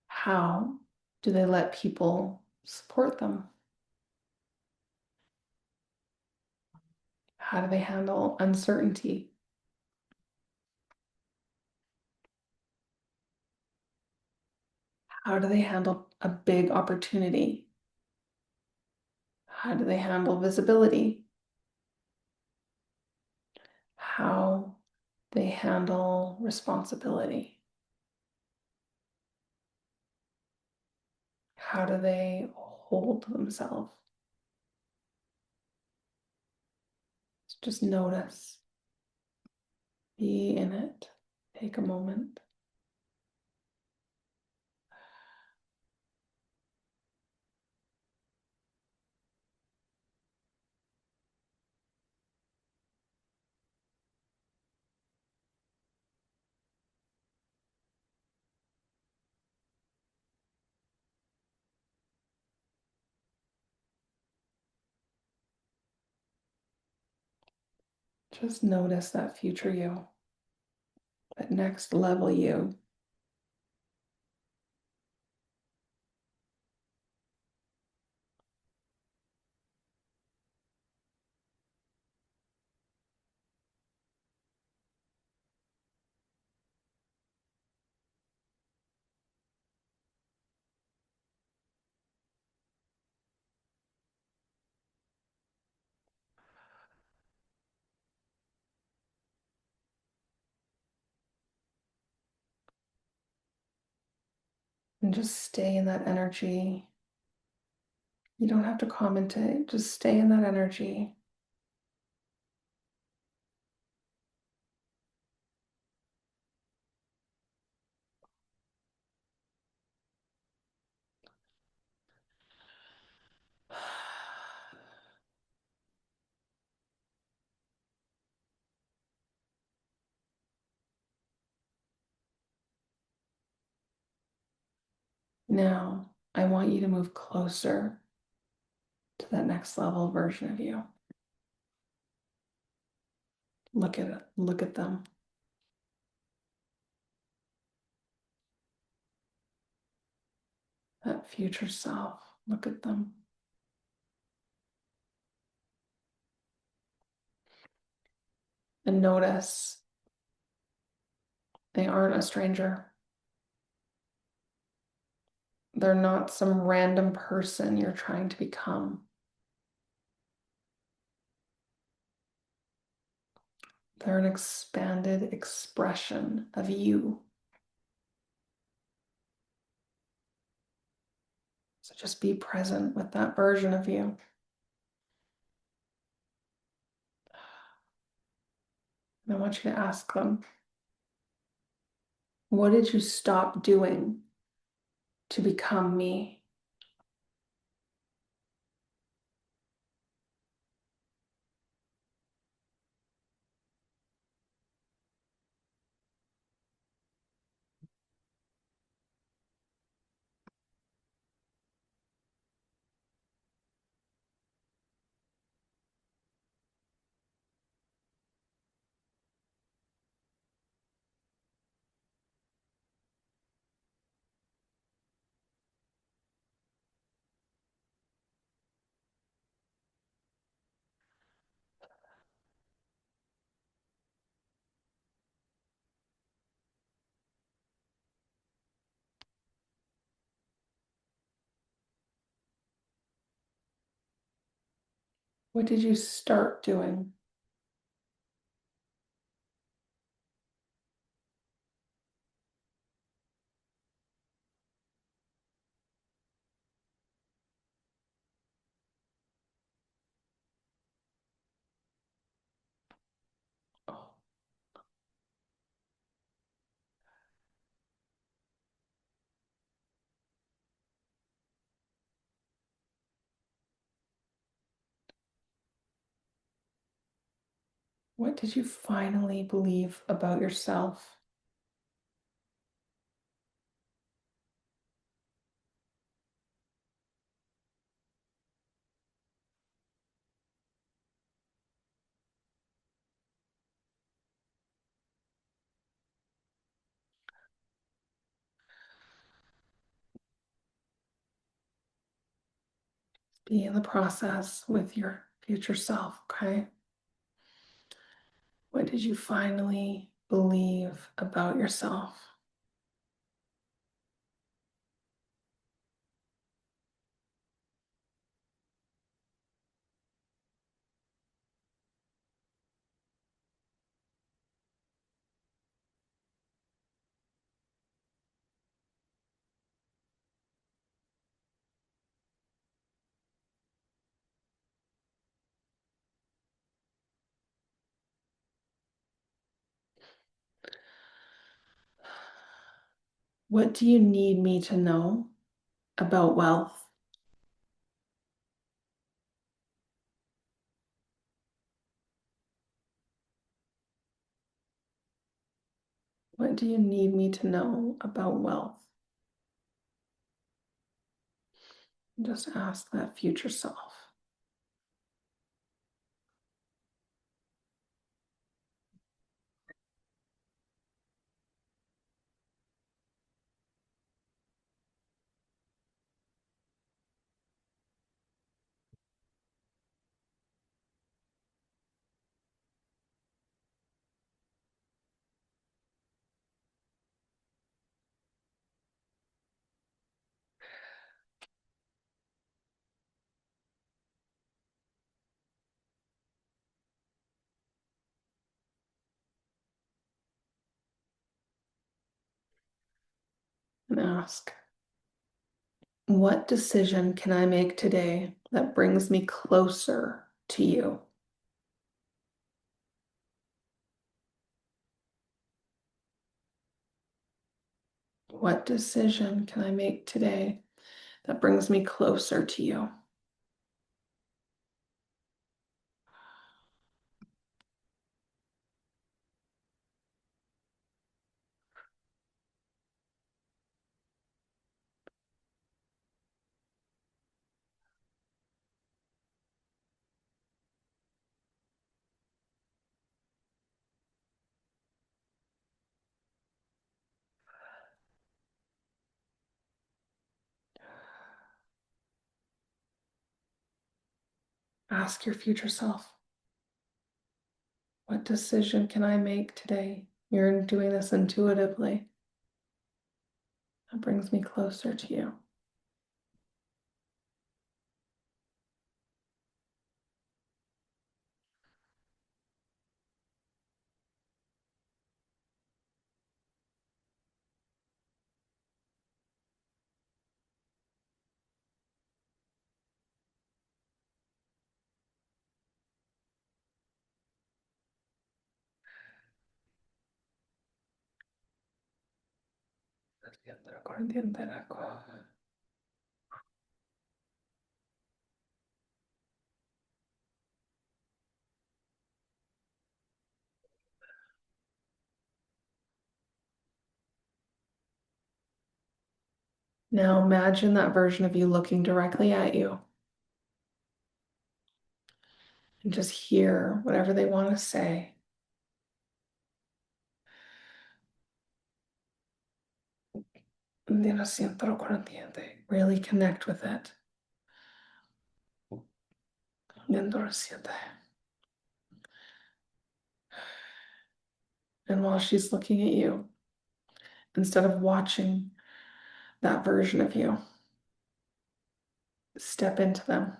How do they let people support them? How do they handle uncertainty? How do they handle a big opportunity? How do they handle visibility? How they handle responsibility? How do they hold themselves? Just notice. Be in it. Take a moment. Just notice that future you, that next level you. And just stay in that energy. You don't have to commentate, just stay in that energy. Now, I want you to move closer to that next level version of you. Look at it, look at them. that future self. Look at them. And notice they aren't a stranger. They're not some random person you're trying to become. They're an expanded expression of you. So just be present with that version of you. And I want you to ask them, what did you stop doing to become me? What did you start doing? Oh, what did you finally believe about yourself? Be in the process with your future self, okay? What did you finally believe about yourself? What do you need me to know about wealth? What do you need me to know about wealth? Just ask that future self. And ask, what decision can I make today that brings me closer to you? What decision can I make today that brings me closer to you? Ask your future self, what decision can I make today? You're doing this intuitively. That brings me closer to you. Now imagine that version of you looking directly at you and just hear whatever they want to say. Really connect with it. And while she's looking at you, instead of watching that version of you, step into them.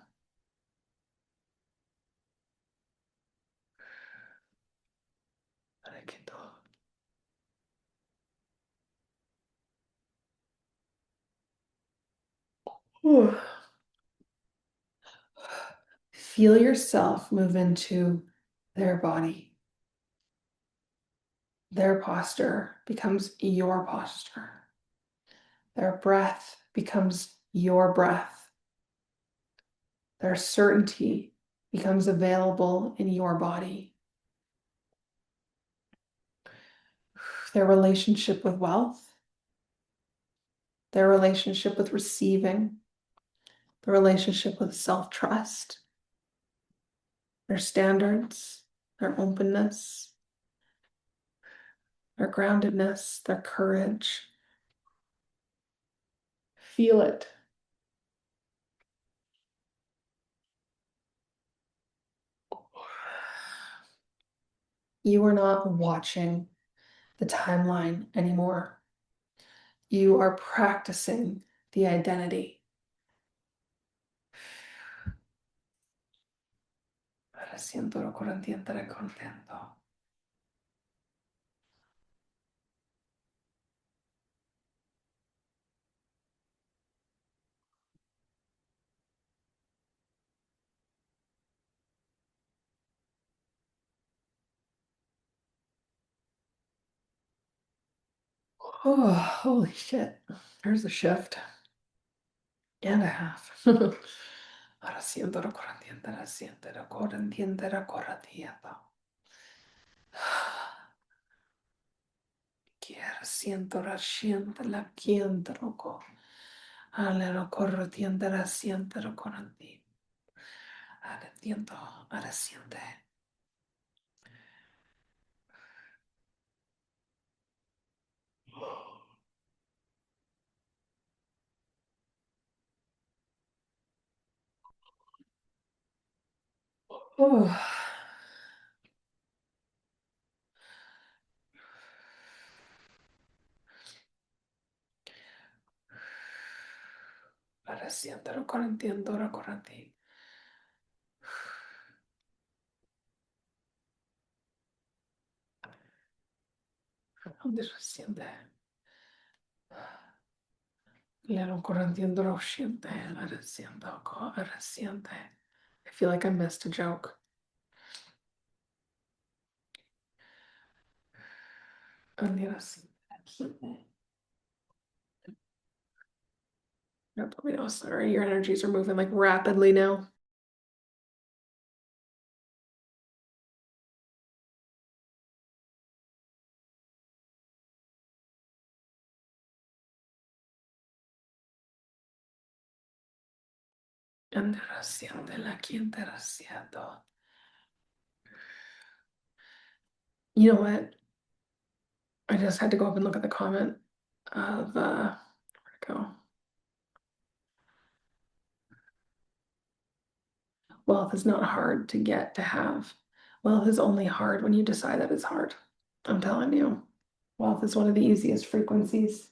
Ooh. Feel yourself move into their body. Their posture becomes your posture. Their breath becomes your breath. Their certainty becomes available in your body. Their relationship with wealth, their relationship with receiving, the relationship with self-trust, their standards, their openness, their groundedness, their courage. Feel it. You are not watching the timeline anymore. You are practicing the identity. Ahora siento lo corriente contento. Oh, holy shit. There's a shift and a half. Ahora siento lo corriente, ahora siento lo corriente, la corriente. Quiero siento la siente la quiente loco. Ale lo corriente la siente lo corriente. Ale siento, ahora siente. Oh. Ahora siento lo corriente, lo corriente. ¿Dónde se siente? Le lo corriente lo siente, ahora siento, ahora siente. I feel like I missed a joke. Ahora siente. Nope, let me know. Sorry, your energies are moving like rapidly now. Andrá siente la quinta siento. You know what? I just had to go up and look at the comment of where'd it go? Wealth is not hard to get to have. Wealth is only hard when you decide that it's hard. I'm telling you. Wealth is one of the easiest frequencies.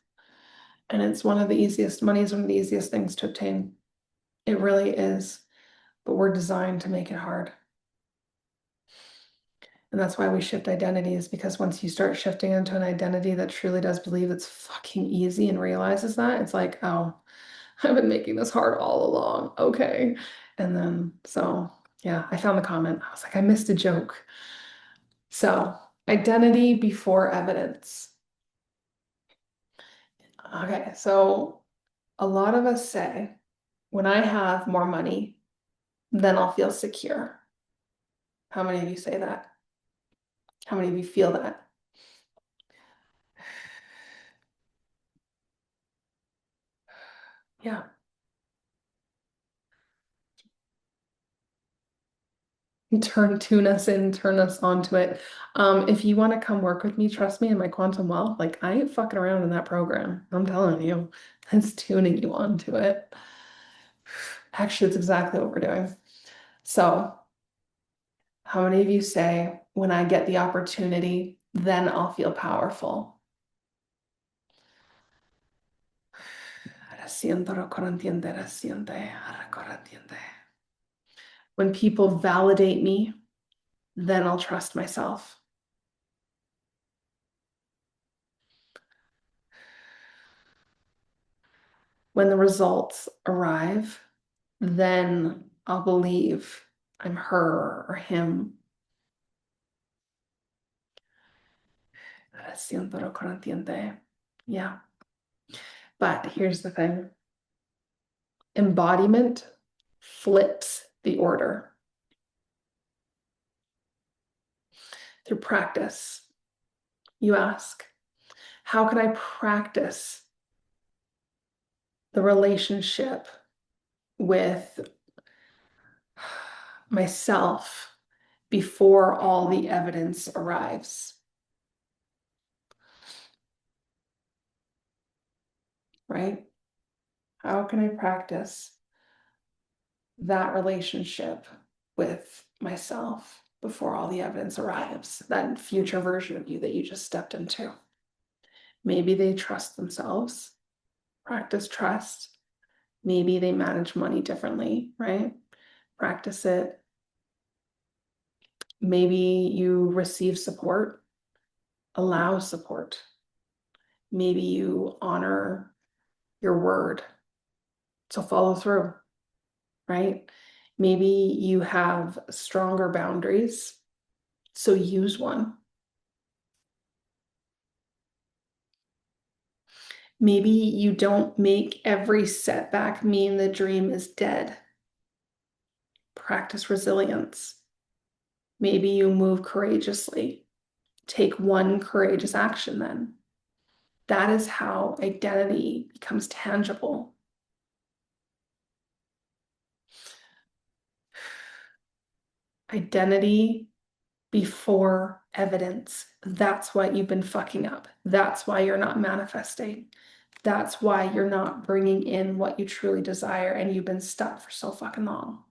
And it's one of the easiest, money is one of the easiest things to obtain. It really is. But we're designed to make it hard. And that's why we shift identities, because once you start shifting into an identity that truly does believe it's fucking easy and realizes that, it's like, oh, I've been making this hard all along. Okay. And then, so yeah, I found the comment. I was like, I missed a joke. So, identity before evidence. Okay. So, a lot of us say, when I have more money, then I'll feel secure. How many of you say that? How many of you feel that? Yeah. Tune us in, turn us onto it. If you want to come work with me, trust me in my quantum wealth, like I ain't fucking around in that program. I'm telling you, it's tuning you onto it. Actually, it's exactly what we're doing. So, how many of you say, when I get the opportunity, then I'll feel powerful? When people validate me, then I'll trust myself. When the results arrive, then I'll believe I'm her or him. Yeah. But here's the thing. Embodiment flips the order through practice. You ask, how can I practice the relationship with myself before all the evidence arrives? Right? How can I practice that relationship with myself before all the evidence arrives? That future version of you that you just stepped into. Maybe they trust themselves, practice trust. Maybe they manage money differently, right? Practice it. Maybe you receive support, allow support. Maybe you honor your word. So follow through, right? Maybe you have stronger boundaries. So use one. Maybe you don't make every setback mean the dream is dead. Practice resilience. Maybe you move courageously. Take one courageous action then. That is how identity becomes tangible. Identity before evidence. That's why you've been fucking up. That's why you're not manifesting. That's why you're not bringing in what you truly desire and you've been stuck for so fucking long.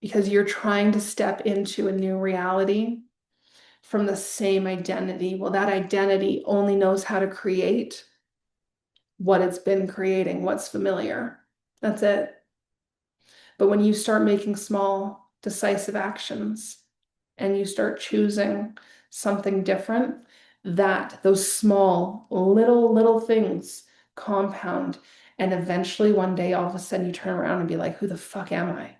Because you're trying to step into a new reality from the same identity. Well, that identity only knows how to create what it's been creating, what's familiar. That's it. But when you start making small, decisive actions and you start choosing something different, that those small, little things compound. And eventually one day, all of a sudden, you turn around and be like, who the fuck am I?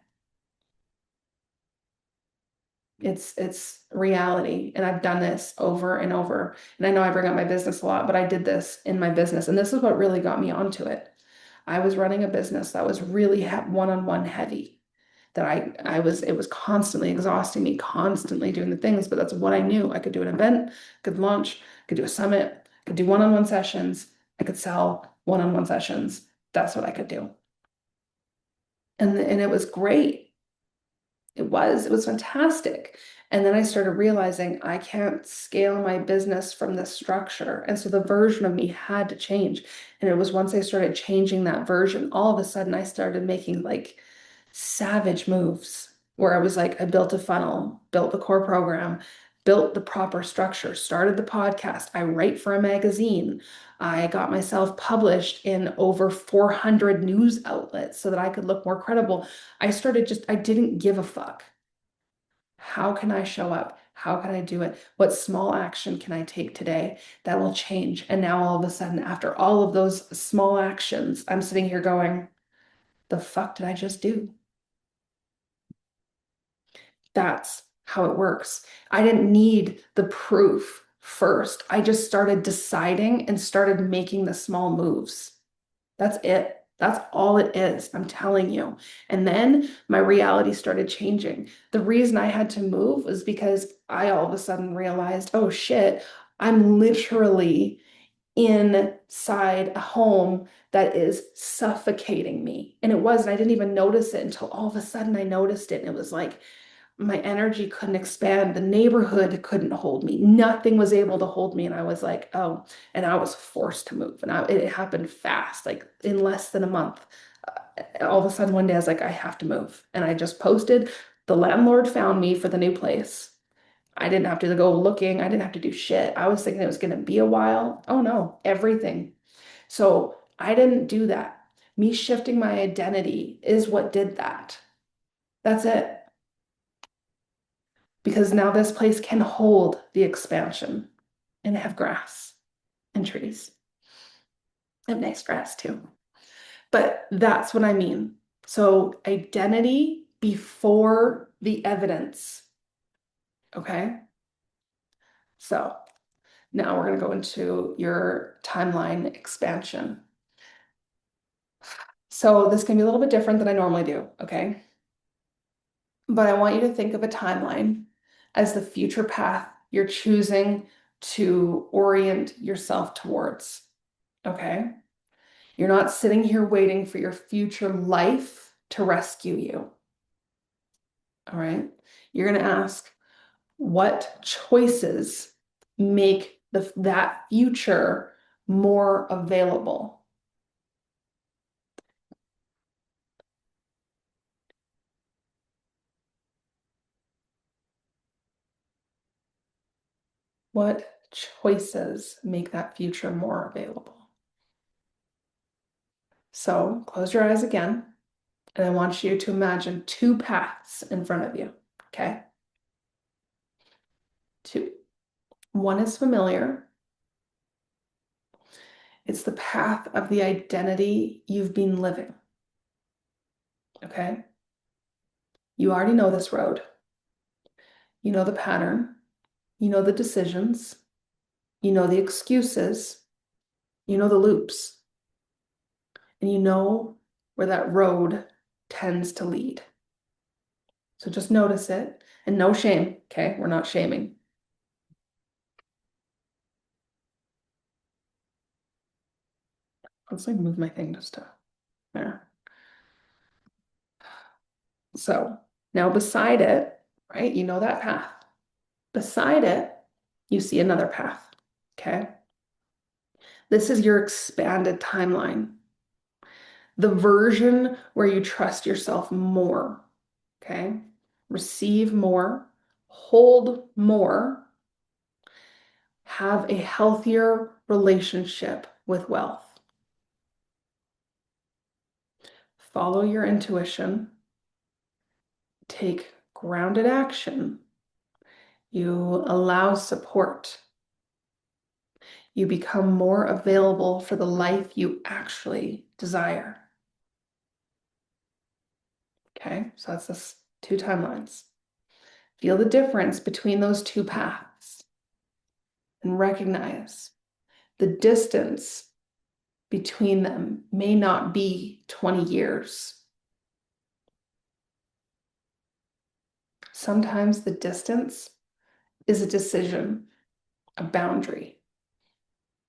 It's reality. And I've done this over and over. And I know I bring up my business a lot, but I did this in my business. And this is what really got me onto it. I was running a business that was really one-on-one heavy. It was constantly exhausting me, constantly doing the things, but that's what I knew. I could do an event, could launch, could do a summit, could do one-on-one sessions, I could sell one-on-one sessions. That's what I could do. And it was great. It was fantastic. And then I started realizing I can't scale my business from this structure. And so the version of me had to change. And it was once I started changing that version, all of a sudden I started making like savage moves where I was like, I built a funnel, built the core program, built the proper structure, started the podcast. I write for a magazine. I got myself published in over 400 news outlets so that I could look more credible. I didn't give a fuck. How can I show up? How can I do it? What small action can I take today that will change? And now all of a sudden, after all of those small actions, I'm sitting here going, the fuck did I just do? That's how it works. I didn't need the proof first. I just started deciding and started making the small moves. That's it. That's all it is. I'm telling you. And then my reality started changing. The reason I had to move was because I all of a sudden realized, oh shit, I'm literally inside a home that is suffocating me. And it was, and I didn't even notice it until all of a sudden I noticed it. And it was like, my energy couldn't expand. The neighborhood couldn't hold me. Nothing was able to hold me. And I was like, oh, and I was forced to move. And it happened fast, like in less than a month. All of a sudden, one day I was like, I have to move. And I just posted. The landlord found me for the new place. I didn't have to go looking. I didn't have to do shit. I was thinking it was going to be a while. Oh no, everything. So I didn't do that. Me shifting my identity is what did that. That's it. Because now this place can hold the expansion and have grass and trees and nice grass too. But that's what I mean. So identity before the evidence. Okay. So now we're going to go into your timeline expansion. So this can be a little bit different than I normally do. Okay. But I want you to think of a timeline as the future path you're choosing to orient yourself towards. Okay? You're not sitting here waiting for your future life to rescue you. All right? You're going to ask, what choices make that future more available? What choices make that future more available? So close your eyes again, and I want you to imagine two paths in front of you. Okay? Two. One is familiar. It's the path of the identity you've been living. Okay? You already know this road. You know the pattern. You know the decisions. You know the excuses. You know the loops. And you know where that road tends to lead. So just notice it and no shame. Okay? We're not shaming. Let's like move my thing just to there. So now beside it, right? You know that path. Beside it, you see another path. Okay? This is your expanded timeline, the version where you trust yourself more. Okay? Receive more, hold more, have a healthier relationship with wealth. Follow your intuition, take grounded action. You allow support. You become more available for the life you actually desire. Okay, so that's this two timelines. Feel the difference between those two paths and recognize the distance between them may not be 20 years. Sometimes the distance is a decision, a boundary,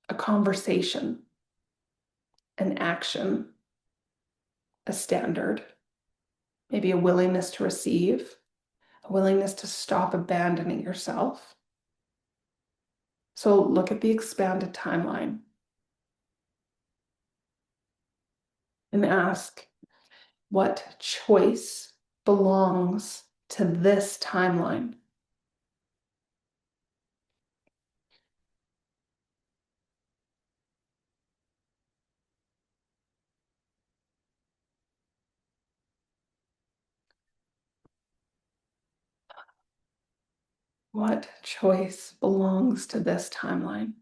a conversation, an action, a standard, maybe a willingness to receive, a willingness to stop abandoning yourself. So look at the expanded timeline and ask, what choice belongs to this timeline? What choice belongs to this timeline?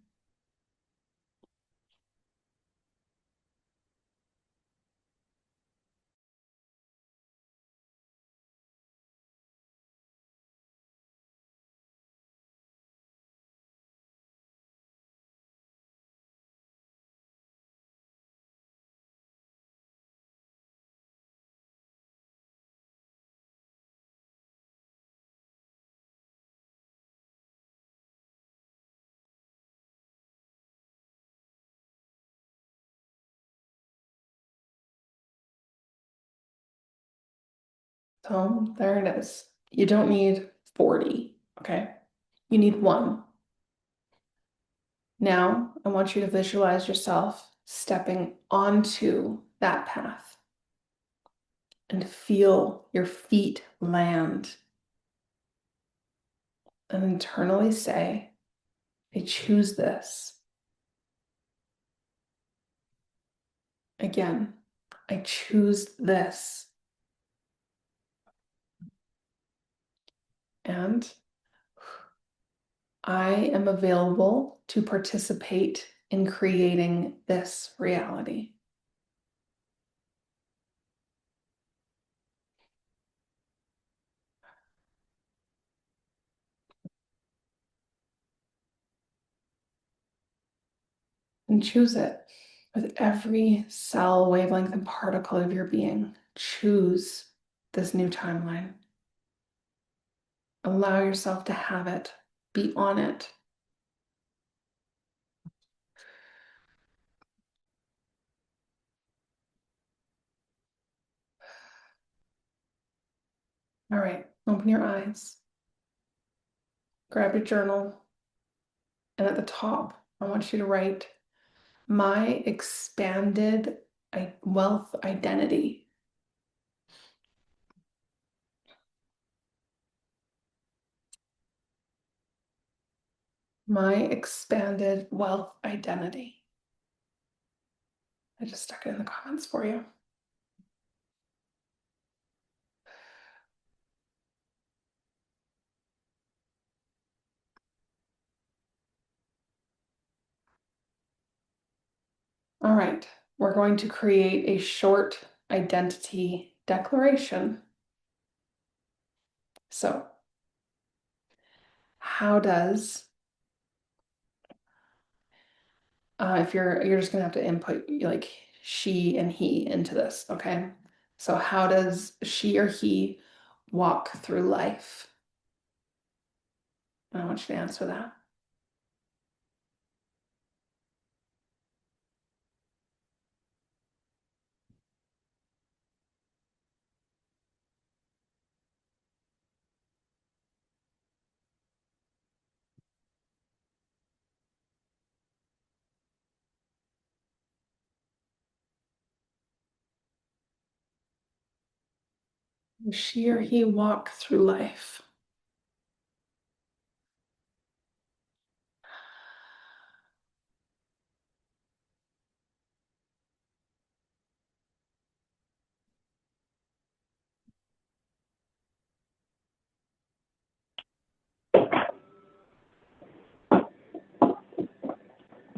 So there it is. You don't need 40, okay? You need one. Now, I want you to visualize yourself stepping onto that path and feel your feet land and internally say, I choose this. Again, I choose this. And I am available to participate in creating this reality. And choose it with every cell, wavelength, and particle of your being. Choose this new timeline. Allow yourself to have it. Be on it. All right, open your eyes. Grab your journal. And at the top, I want you to write my expanded wealth identity. My expanded wealth identity. I just stuck it in the comments for you. All right, we're going to create a short identity declaration. So, how does, if you're just gonna have to input like she and he into this, okay? So how does she or he walk through life? I want you to answer that. Does she or he walk through life?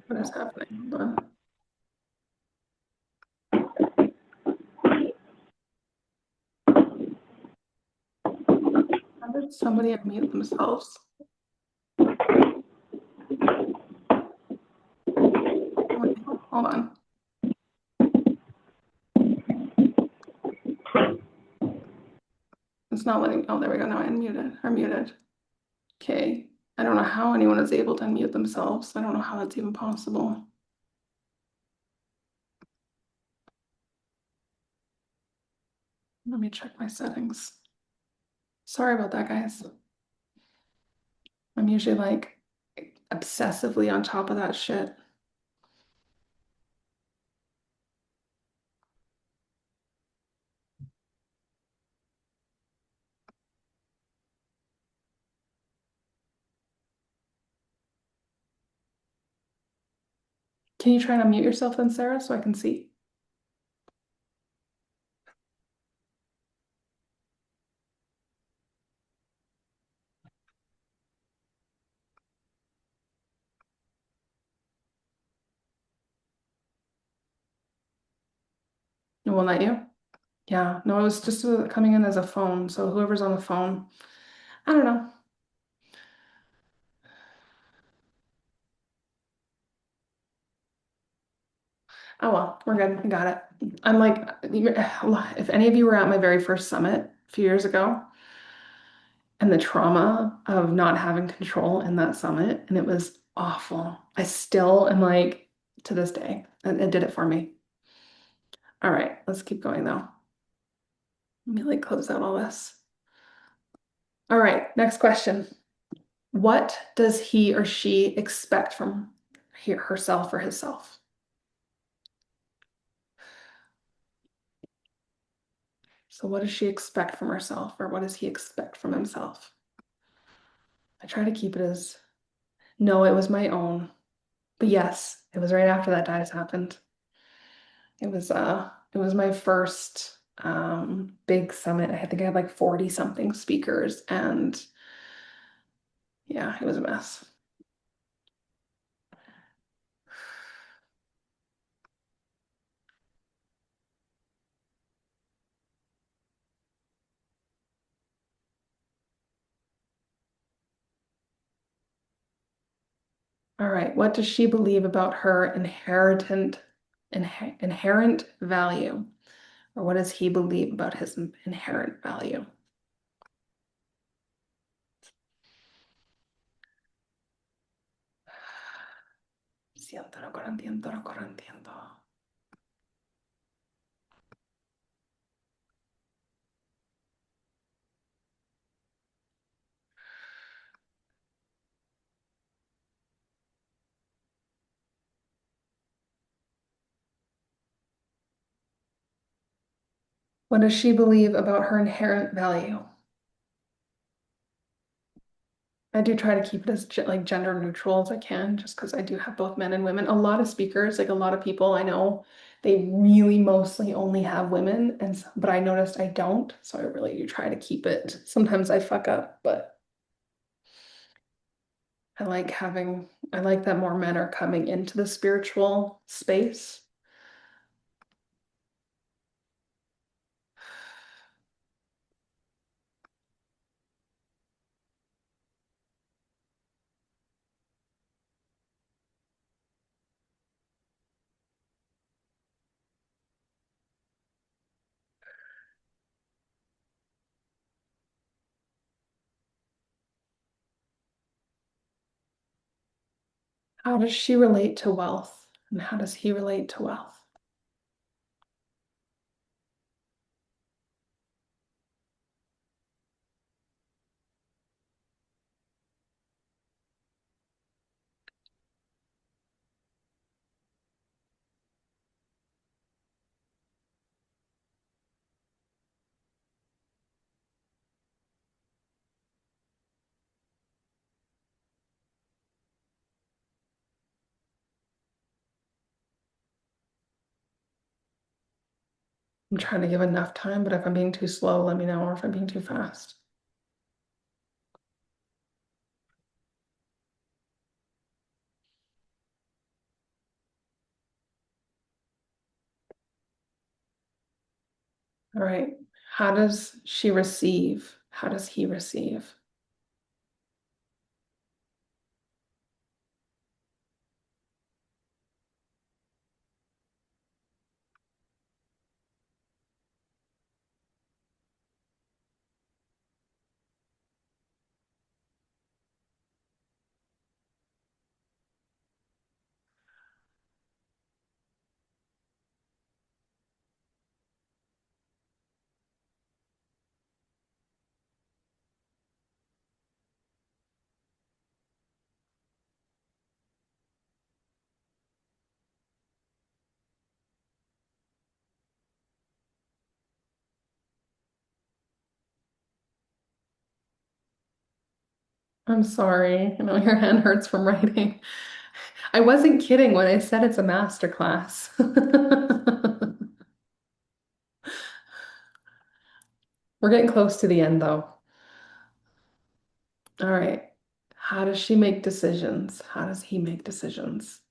What is happening? Hold on. How did somebody unmute themselves? Hold on. It's not letting, oh, there we go. Now I unmuted or muted. Okay. I don't know how anyone is able to unmute themselves. I don't know how that's even possible. Let me check my settings. Sorry about that, guys. I'm usually like obsessively on top of that shit. Can you try and unmute yourself then, Sarah, so I can see? It won't let you? Yeah, no, it was just coming in as a phone. So whoever's on the phone, I don't know. Oh well, we're good. We got it. I'm like, if any of you were at my very first summit a few years ago, and the trauma of not having control in that summit, and it was awful. I still am like, to this day, it did it for me. All right, let's keep going though. Let me like close out all this. All right, next question. What does he or she expect from herself or himself? So what does she expect from herself, or what does he expect from himself? I try to keep it as, no, it was my own. But yes, it was right after that dies happened. It was my first big summit. I think I had like 40 something speakers, and yeah, it was a mess. All right, what does she believe about her inherent value? Or what does he believe about his inherent value? Siéntalo, corantiento, corantiento. What does she believe about her inherent value? I do try to keep it as like gender neutral as I can, just because I do have both men and women. A lot of speakers, like a lot of people I know, they really mostly only have women, and but I noticed I don't, so I really do try to keep it. Sometimes I fuck up, but I like that more men are coming into the spiritual space. How does she relate to wealth? And how does he relate to wealth? I'm trying to give enough time, but if I'm being too slow, let me know, or if I'm being too fast. All right. How does she receive? How does he receive? I'm sorry. I know your hand hurts from writing. I wasn't kidding when I said it's a master class. We're getting close to the end though. All right. How does she make decisions? How does he make decisions?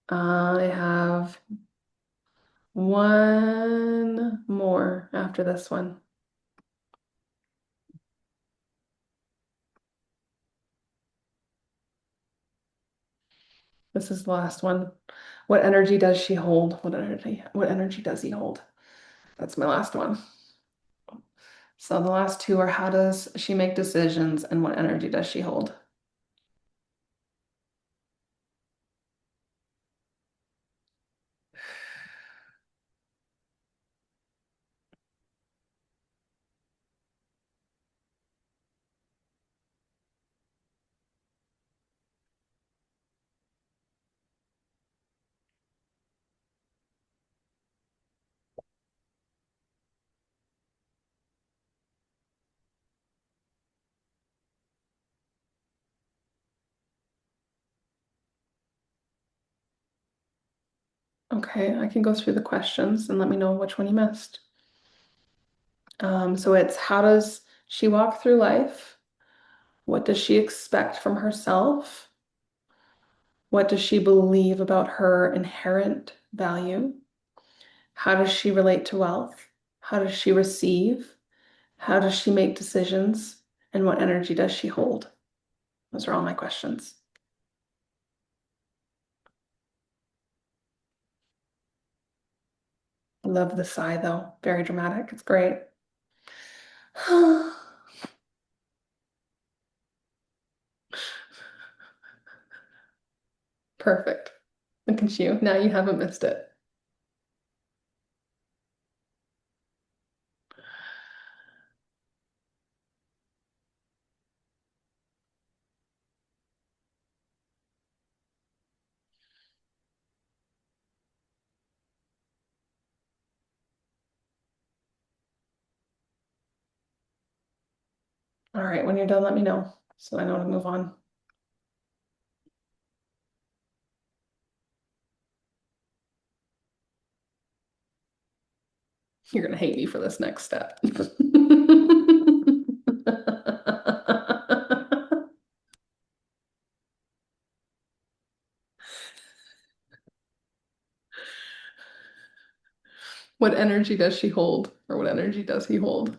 I have one more after this one. This is the last one. What energy does she hold? What energy does he hold? That's my last one. So the last two are how does she make decisions and what energy does she hold? Okay, I can go through the questions and let me know which one you missed. So it's how does she walk through life? What does she expect from herself? What does she believe about her inherent value? How does she relate to wealth? How does she receive? How does she make decisions? And what energy does she hold? Those are all my questions. I love the sigh though. Very dramatic. It's great. Perfect. Look at you. Now you haven't missed it. All right, when you're done, let me know so I know to move on. You're gonna hate me for this next step. What energy does she hold? Or what energy does he hold?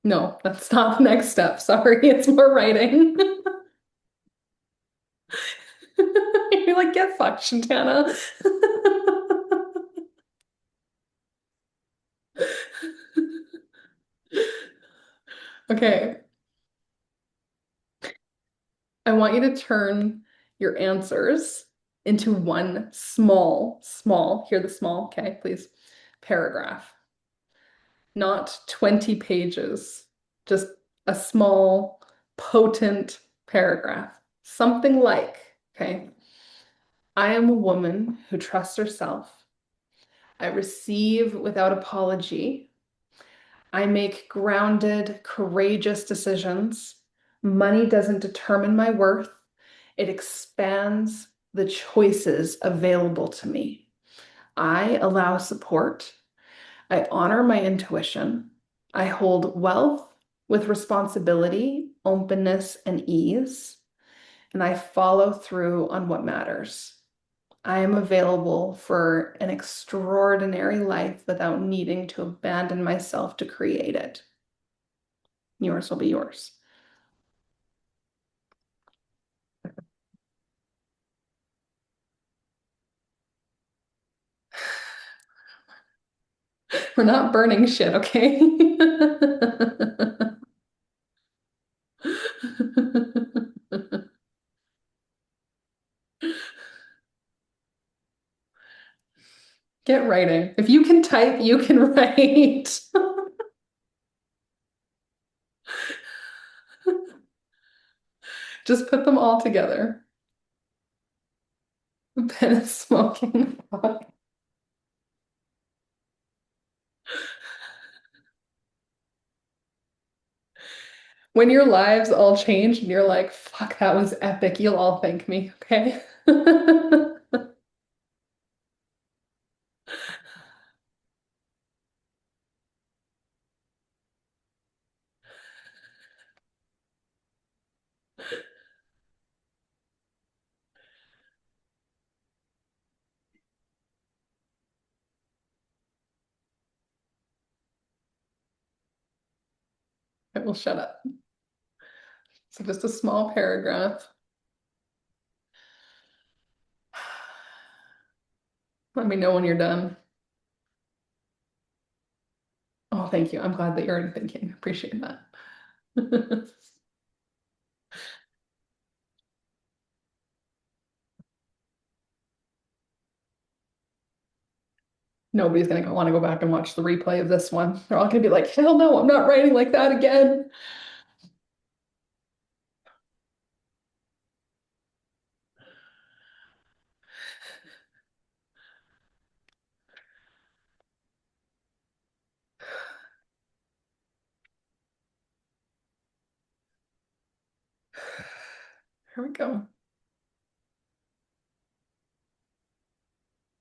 No, that's not the next step. Sorry, it's more writing. You're like, get fucked, Shantana. Okay, I want you to turn your answers into one small, hear the small, okay, please, paragraph, not 20 pages, just a small, potent paragraph. Something like, okay, I am a woman who trusts herself. I receive without apology. I make grounded, courageous decisions. Money doesn't determine my worth. It expands the choices available to me. I allow support. I honor my intuition. I hold wealth with responsibility, openness, and ease. And I follow through on what matters. I am available for an extraordinary life without needing to abandon myself to create it. Yours will be yours. We're not burning shit, okay? Get writing. If you can type, you can write. Just put them all together. Pen is smoking. When your lives all change and you're like, fuck, that was epic, you'll all thank me, okay? I will shut up. So just a small paragraph. Let me know when you're done. Oh, thank you. I'm glad that you're already thinking. Appreciate that. Nobody's gonna want to go back and watch the replay of this one. They're all gonna be like, hell no, I'm not writing like that again. Here we go.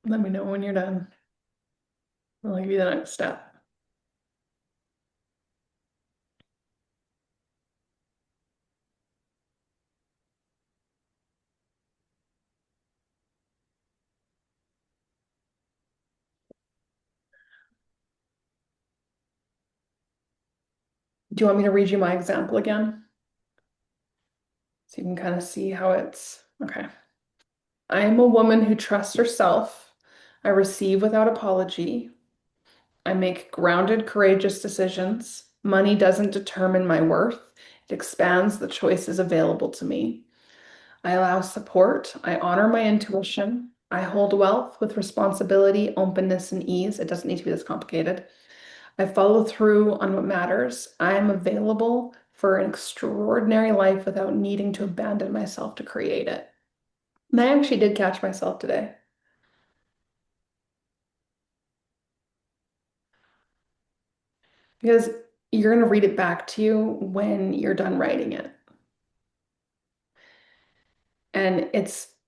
Let me know when you're done. I'll give you the next step. Do you want me to read you my example again? So you can kind of see how it's okay. I am a woman who trusts herself. I receive without apology. I make grounded, courageous decisions. Money doesn't determine my worth, it expands the choices available to me. I allow support. I honor my intuition. I hold wealth with responsibility, openness, and ease. It doesn't need to be this complicated. I follow through on what matters. I am available for an extraordinary life without needing to abandon myself to create it. And I actually did catch myself today because you're going to read it back to you when you're done writing it. And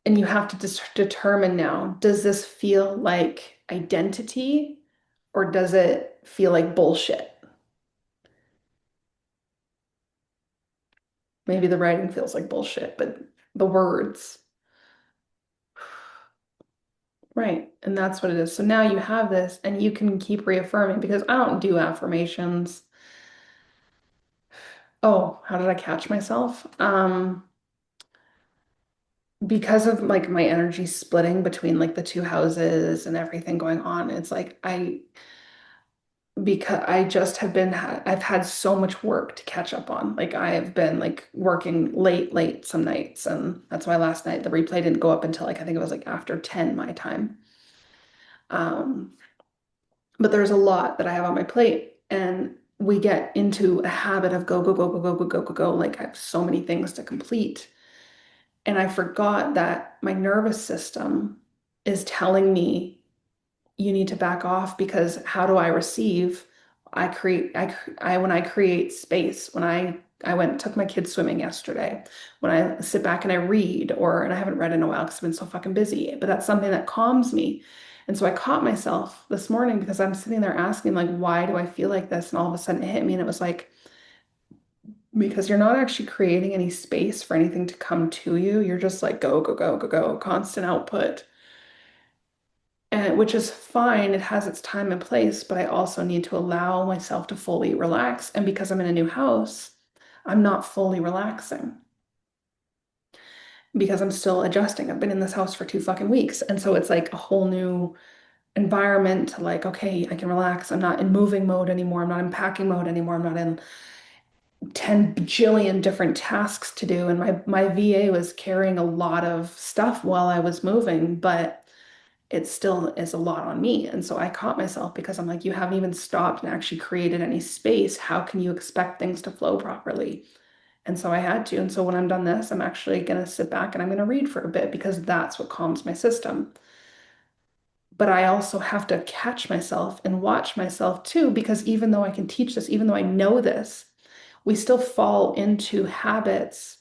you have to determine now, does this feel like identity or does it feel like bullshit? Maybe the writing feels like bullshit, but the words, right? And that's what it is. So now you have this and you can keep reaffirming because I don't do affirmations. Oh, how did I catch myself? Because of like my energy splitting between like the two houses and everything going on, it's like because I just have been I've had so much work to catch up on. Like I have been like working late some nights, and that's why last night the replay didn't go up until like I think it was like after 10 my time. Um, but there's a lot that I have on my plate, and we get into a habit of go, go, go, go, go, go, go, go, go. Like I have so many things to complete. And I forgot that my nervous system is telling me you need to back off because how do I receive? When I create space, when I went took my kids swimming yesterday, when I sit back and I read, and I haven't read in a while because I've been so fucking busy, but that's something that calms me. And so I caught myself this morning because I'm sitting there asking, like, why do I feel like this? And all of a sudden it hit me, and it was like, because you're not actually creating any space for anything to come to you. You're just like go, go, go, go, go, constant output. And which is fine, it has its time and place, but I also need to allow myself to fully relax. And because I'm in a new house, I'm not fully relaxing because I'm still adjusting. I've been in this house for 2 fucking weeks. And so it's like a whole new environment to like, okay, I can relax. I'm not in moving mode anymore. I'm not in packing mode anymore. I'm not in 10 bajillion different tasks to do. And my VA was carrying a lot of stuff while I was moving, but it still is a lot on me. And so I caught myself because I'm like, you haven't even stopped and actually created any space. How can you expect things to flow properly? And so I had to. And so when I'm done this, I'm actually going to sit back and I'm going to read for a bit because that's what calms my system. But I also have to catch myself and watch myself too, because even though I can teach this, even though I know this, we still fall into habits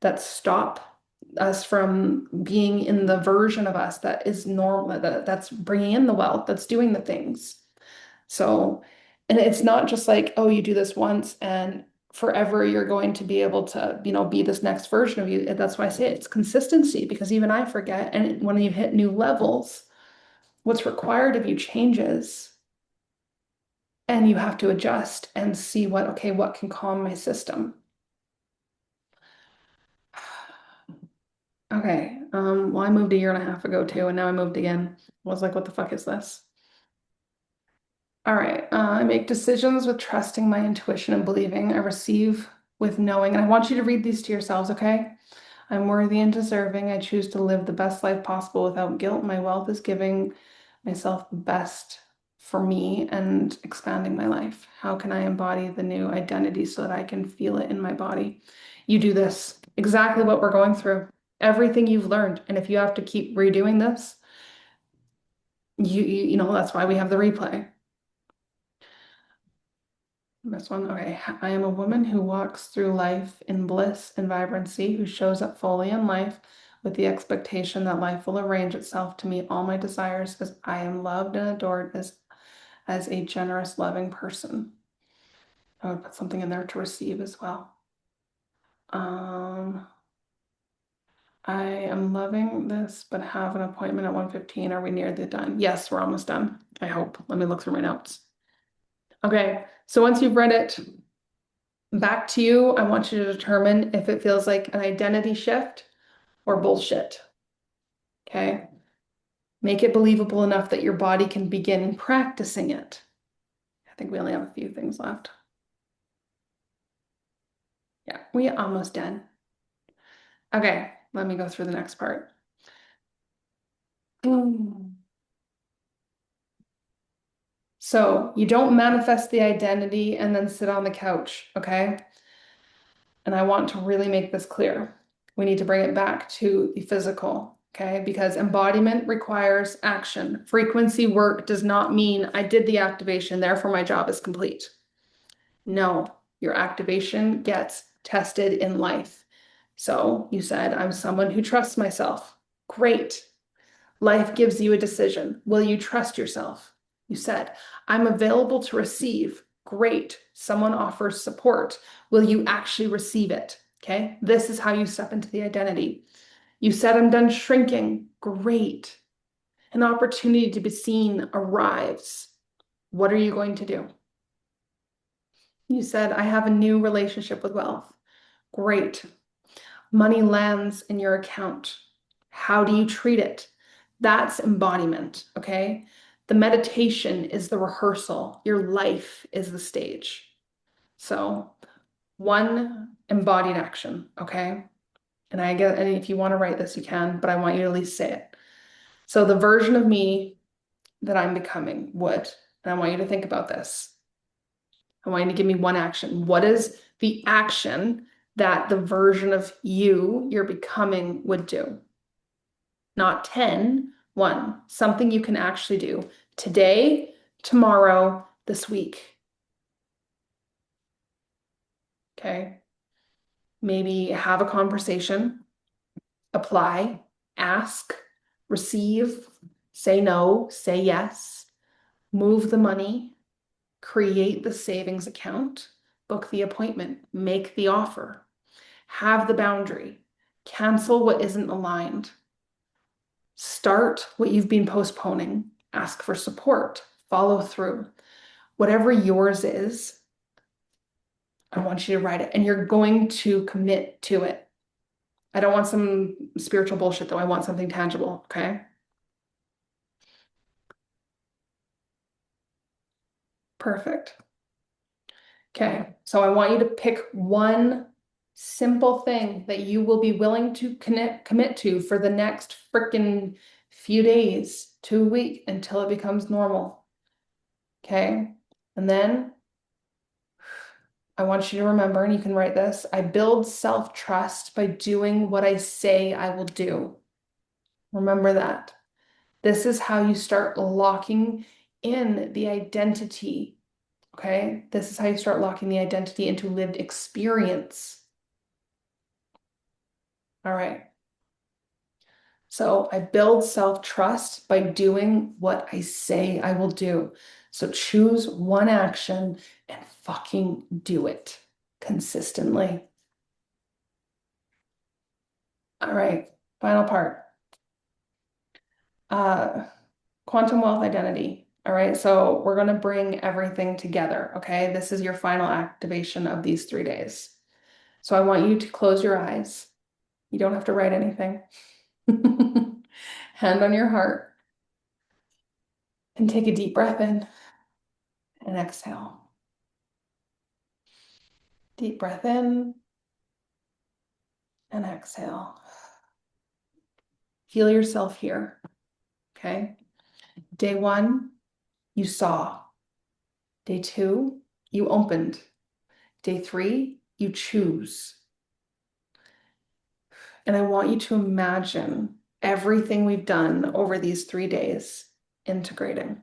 that stop us from being in the version of us that is normal, that's bringing in the wealth, that's doing the things. So, and it's not just like, oh, you do this once and forever you're going to be able to, be this next version of you. That's why I say it's consistency, because even I forget. And when you hit new levels, what's required of you changes. And you have to adjust and see okay, what can calm my system? Okay. Well, I moved a year and a half ago too, and now I moved again. I was like, what the fuck is this? All right. I make decisions with trusting my intuition and believing. I receive with knowing. And I want you to read these to yourselves, okay? I'm worthy and deserving. I choose to live the best life possible without guilt. My wealth is giving myself the best for me and expanding my life. How can I embody the new identity so that I can feel it in my body? You do this, exactly what we're going through, everything you've learned. And if you have to keep redoing this, that's why we have the replay. This one, okay. I am a woman who walks through life in bliss and vibrancy, who shows up fully in life with the expectation that life will arrange itself to meet all my desires as I am loved and adored as a generous, loving person. I would put something in there to receive as well. I am loving this, but have an appointment at 1:15. Are we near the done? Yes, we're almost done. I hope. Let me look through my notes. Okay, so once you've read it, back to you, I want you to determine if it feels like an identity shift or bullshit. Okay. Make it believable enough that your body can begin practicing it. I think we only have a few things left. Yeah, we are almost done. Okay, let me go through the next part. So you don't manifest the identity and then sit on the couch, okay? And I want to really make this clear. We need to bring it back to the physical, okay? Because embodiment requires action. Frequency work does not mean I did the activation, therefore my job is complete. No, your activation gets tested in life. So you said, I'm someone who trusts myself. Great. Life gives you a decision. Will you trust yourself? You said, I'm available to receive. Great. Someone offers support. Will you actually receive it? Okay. This is how you step into the identity. You said, I'm done shrinking. Great. An opportunity to be seen arrives. What are you going to do? You said, I have a new relationship with wealth. Great. Money lands in your account. How do you treat it? That's embodiment, okay? The meditation is the rehearsal. Your life is the stage. So, one embodied action, okay? And if you want to write this, you can, but I want you to at least say it. So, the version of me that I'm becoming would, and I want you to think about this. I want you to give me one action. What is the action that the version of you're becoming would do? Not 10, one, something you can actually do today, tomorrow, this week. Okay. Maybe have a conversation, apply, ask, receive, say no, say yes, move the money, create the savings account, book the appointment, make the offer, have the boundary, cancel what isn't aligned, start what you've been postponing, ask for support, follow through. Whatever yours is, I want you to write it and you're going to commit to it. I don't want some spiritual bullshit though. I want something tangible, okay? Perfect. Okay, so I want you to pick one simple thing that you will be willing to commit to for the next freaking few days to a week until it becomes normal. Okay, and then I want you to remember, and you can write this, I build self-trust by doing what I say I will do. Remember that. This is how you start locking in the identity Okay, this is how you start locking the identity into lived experience. All right. So I build self-trust by doing what I say I will do. So choose one action and fucking do it consistently. All right, final part. Quantum wealth identity. All right, so we're going to bring everything together. Okay, this is your final activation of these 3 days. So I want you to close your eyes. You don't have to write anything. Hand on your heart and take a deep breath in and exhale. Deep breath in and exhale. Feel yourself here. Okay. Day 1, you saw. Day 2, you opened. Day 3, you choose. And I want you to imagine everything we've done over these 3 days integrating.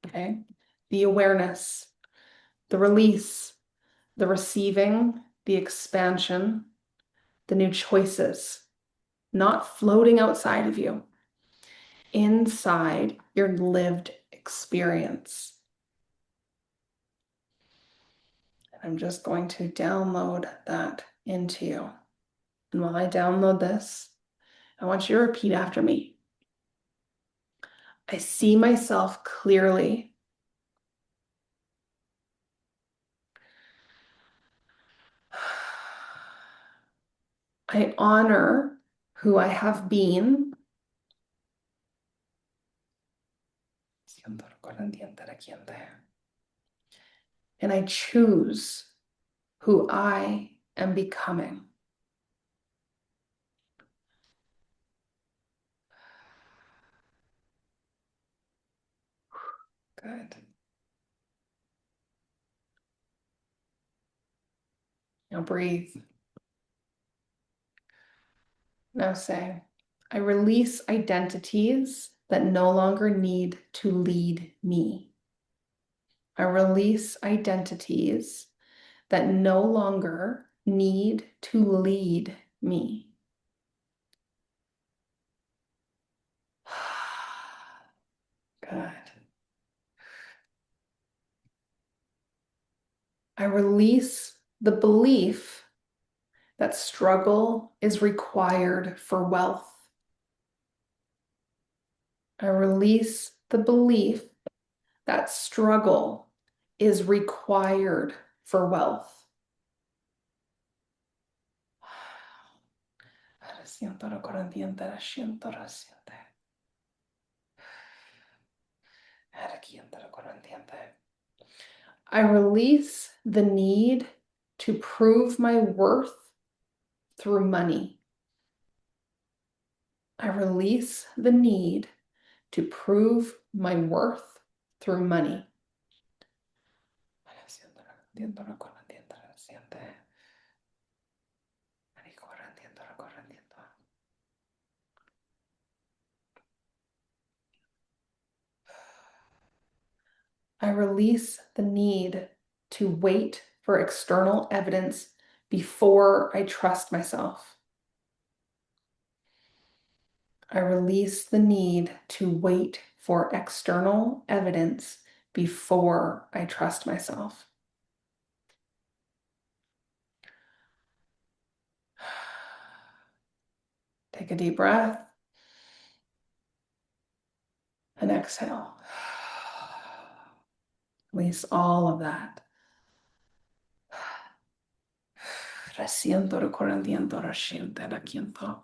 Okay. The awareness, the release, the receiving, the expansion, the new choices, not floating outside of you, inside your lived experience. And I'm just going to download that into you. And while I download this, I want you to repeat after me. I see myself clearly. I honor who I have been. And I choose who I am becoming. Good. Now breathe. Now say, I release identities that no longer need to lead me. I release identities that no longer need to lead me. Good. I release the belief that struggle is required for wealth. I release the belief that struggle is required for wealth. I release the need to prove my worth through money. I release the need to prove my worth through money. I release the need to wait for external evidence before I trust myself. I release the need to wait for external evidence before I trust myself. Take a deep breath and exhale. Release all of that. Resiento, recorriendo, resiente, requiento.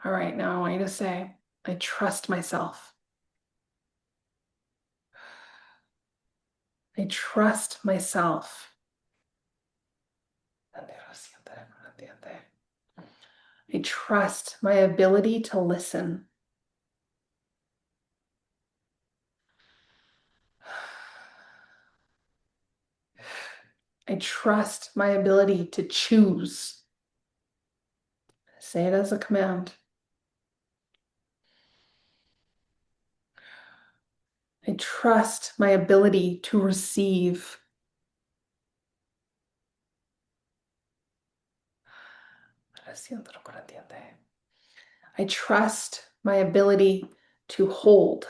All right, now I want you to say, I trust myself. I trust myself. I trust my ability to listen. I trust my ability to choose. Say it as a command. I trust my ability to receive. I trust my ability to hold.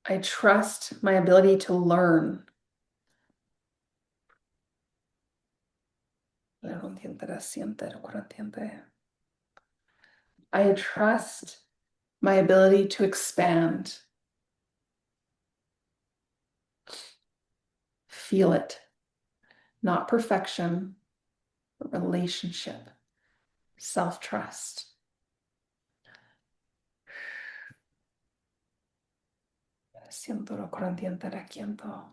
I trust my ability to learn. I trust my ability to expand. Feel it. Not perfection, but relationship, self-trust. Siento lo corriente aquí en todo.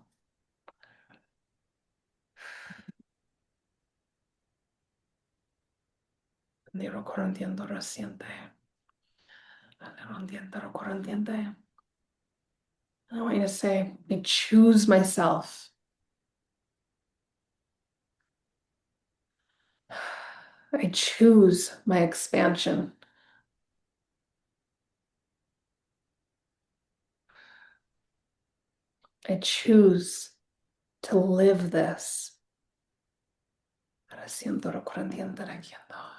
Lo corriente reciente. Lo corriente. I want you to say, I choose myself. I choose my expansion. I choose to live this. Siento lo corriente aquí en todo.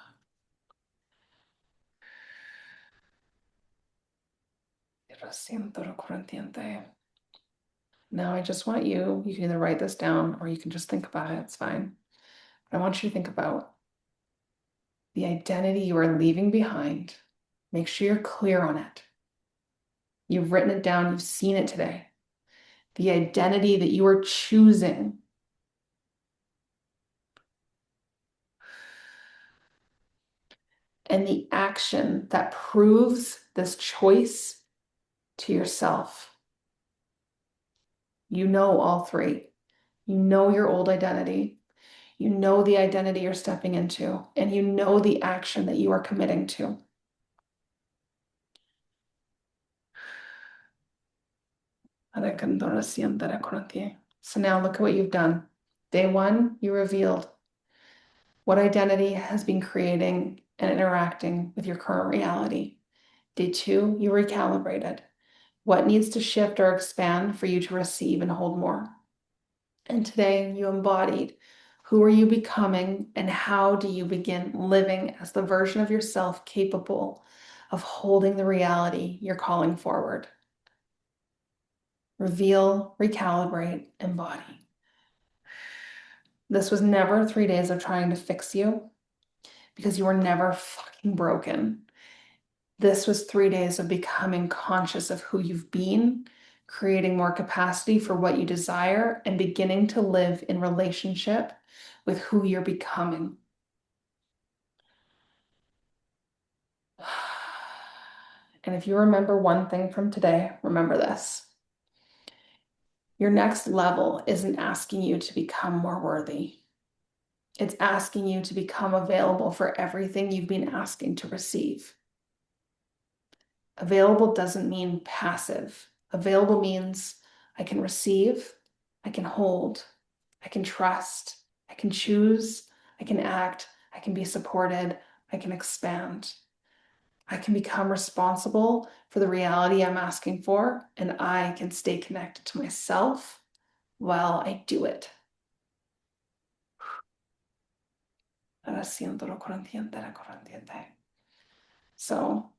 Siento lo corriente. Now I just want you can either write this down or you can just think about it, it's fine. But I want you to think about the identity you are leaving behind. Make sure you're clear on it. You've written it down, you've seen it today. The identity that you are choosing. And the action that proves this choice to yourself. You know all three. You know your old identity. You know the identity you're stepping into, and you know the action that you are committing to. So now look at what you've done. Day one, you revealed what identity has been creating and interacting with your current reality. Day two, you recalibrated. What needs to shift or expand for you to receive and hold more? And today you embodied who are you becoming and how do you begin living as the version of yourself capable of holding the reality you're calling forward. Reveal, recalibrate, embody. This was never 3 days of trying to fix you because you were never fucking broken. This was 3 days of becoming conscious of who you've been, creating more capacity for what you desire, and beginning to live in relationship with who you're becoming. And if you remember one thing from today, remember this. Your next level isn't asking you to become more worthy. It's asking you to become available for everything you've been asking to receive. Available doesn't mean passive. Available means I can receive, I can hold, I can trust, I can choose, I can act, I can be supported, I can expand. I can become responsible for the reality I'm asking for, and I can stay connected to myself while I do it. So,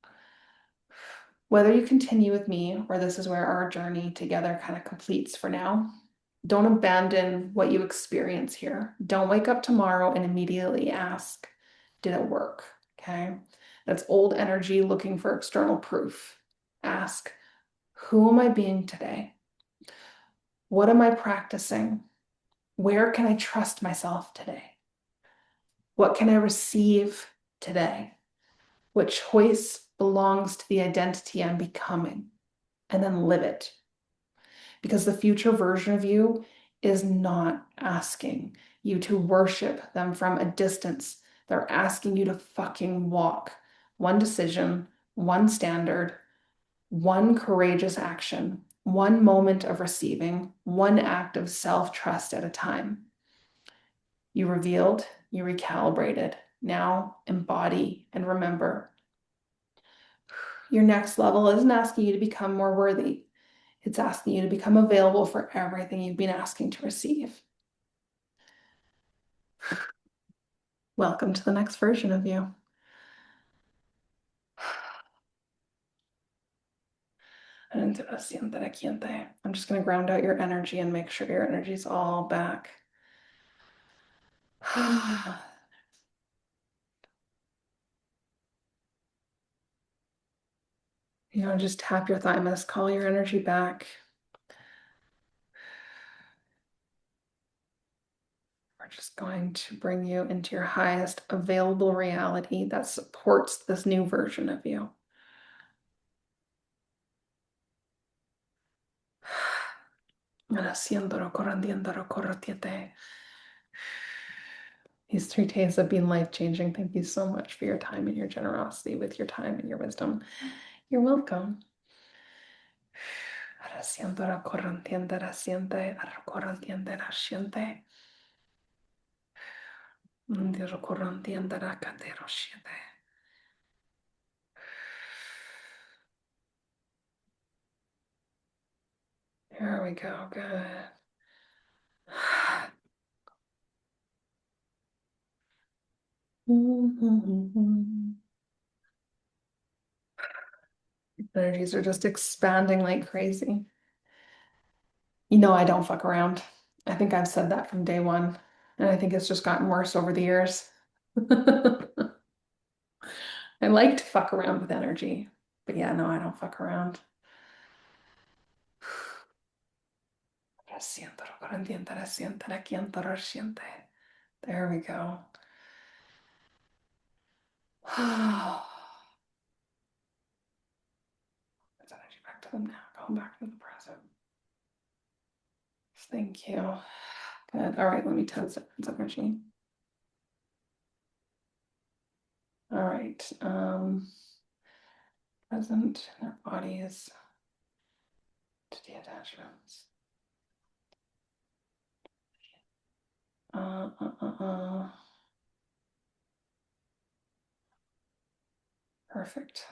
whether you continue with me or this is where our journey together kind of completes for now, don't abandon what you experience here. Don't wake up tomorrow and immediately ask, did it work? Okay. That's old energy looking for external proof. Ask, who am I being today? What am I practicing? Where can I trust myself today? What can I receive today? What choice belongs to the identity I'm becoming? And then live it. Because the future version of you is not asking you to worship them from a distance. They're asking you to fucking walk one decision, one standard, one courageous action, one moment of receiving, one act of self-trust at a time. You revealed, You recalibrated. Now embody and remember. Your next level isn't asking you to become more worthy. It's asking you to become available for everything you've been asking to receive. Welcome to the next version of you. I'm just going to ground out your energy and make sure your energy is all back. Just tap your thymus, call your energy back. We're just going to bring you into your highest available reality that supports this new version of you. These 3 days have been life-changing. Thank you so much for your time and your generosity with your time and your wisdom. You're welcome. There we go. Good. Energies are just expanding like crazy. I don't fuck around. I think I've said that from day one, and I think it's just gotten worse over the years. I like to fuck around with energy, but yeah, no, I don't fuck around. There we go. Let's energy back to them now. Going back to the present. Thank you. Good. All right, let me test it. It's energy. All right. Present in their bodies to the attachments. Perfect.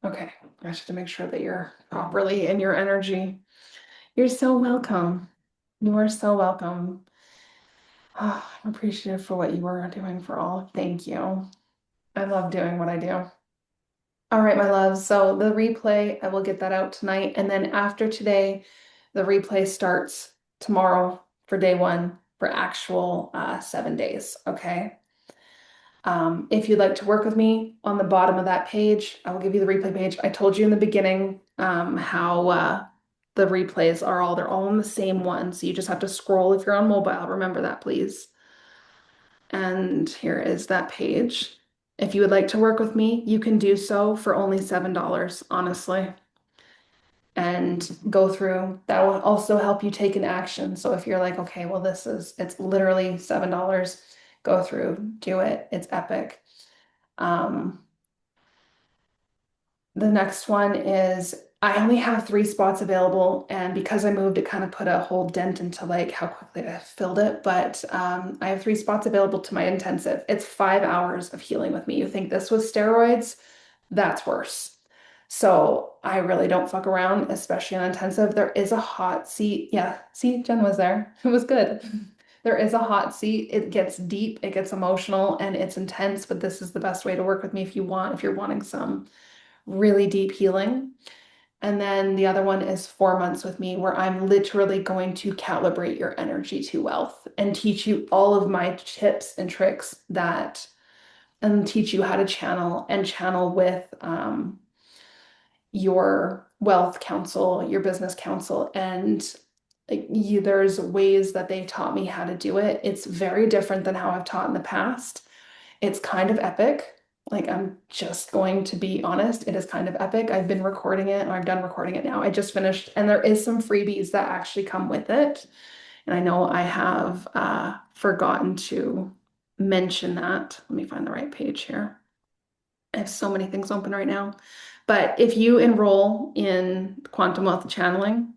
Okay, I have to make sure that you're properly in your energy. You're so welcome. You are so welcome. I'm appreciative for what you are doing for all. Thank you. I love doing what I do. All right, my loves. So the replay, I will get that out tonight. And then after today, the replay starts tomorrow for day one for actual 7 days. Okay. If you'd like to work with me, on the bottom of that page, I will give you the replay page. I told you in the beginning how the replays are they're all on the same one. So you just have to scroll if you're on mobile. Remember that, please. And here is that page. If you would like to work with me, you can do so for only $7, honestly. And go through. That will also help you take an action. So if you're like, okay, well, it's literally $7, go through, do it. It's epic. The next one is I only have 3 spots available, and because I moved, it kind of put a whole dent into like how quickly I filled it. But I have 3 spots available to my intensive. It's 5 hours of healing with me. You think this was steroids? That's worse. So I really don't fuck around, especially on intensive. There is a hot seat. Yeah, see, Jen was there. It was good. There is a hot seat. It gets deep, it gets emotional, and it's intense, but this is the best way to work with me if you're wanting some really deep healing. And then the other one is 4 months with me, where I'm literally going to calibrate your energy to wealth and teach you all of my tips and tricks and teach you how to channel with your wealth counsel, your business counsel. And there's ways that they taught me how to do it. It's very different than how I've taught in the past. It's kind of epic. Like, I'm just going to be honest, it is kind of epic. I've been recording it, or I'm done recording it now. I just finished, and there is some freebies that actually come with it. And I know I have forgotten to mention that. Let me find the right page here. I have so many things open right now. But if you enroll in Quantum Wealth Channeling,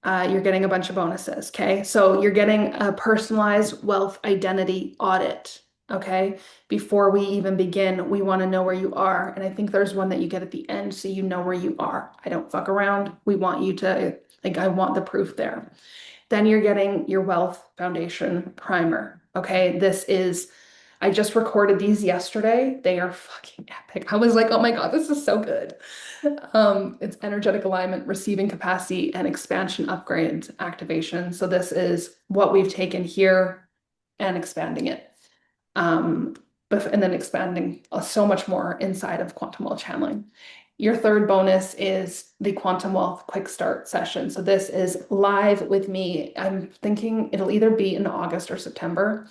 you're getting a bunch of bonuses. Okay. So you're getting a personalized wealth identity audit. Okay. Before we even begin, we want to know where you are. And I think there's one that you get at the end so you know where you are. I don't fuck around. We want you to, like, I want the proof there. Then you're getting your wealth foundation primer. Okay. I just recorded these yesterday. They are fucking epic. I was like, oh my God, this is so good. It's energetic alignment, receiving capacity, and expansion upgrades activation. So this is what we've taken here and expanding it. And then expanding so much more inside of quantum wealth channeling. Your third bonus is the Quantum Wealth Quick Start session. So this is live with me. I'm thinking it'll either be in August or September.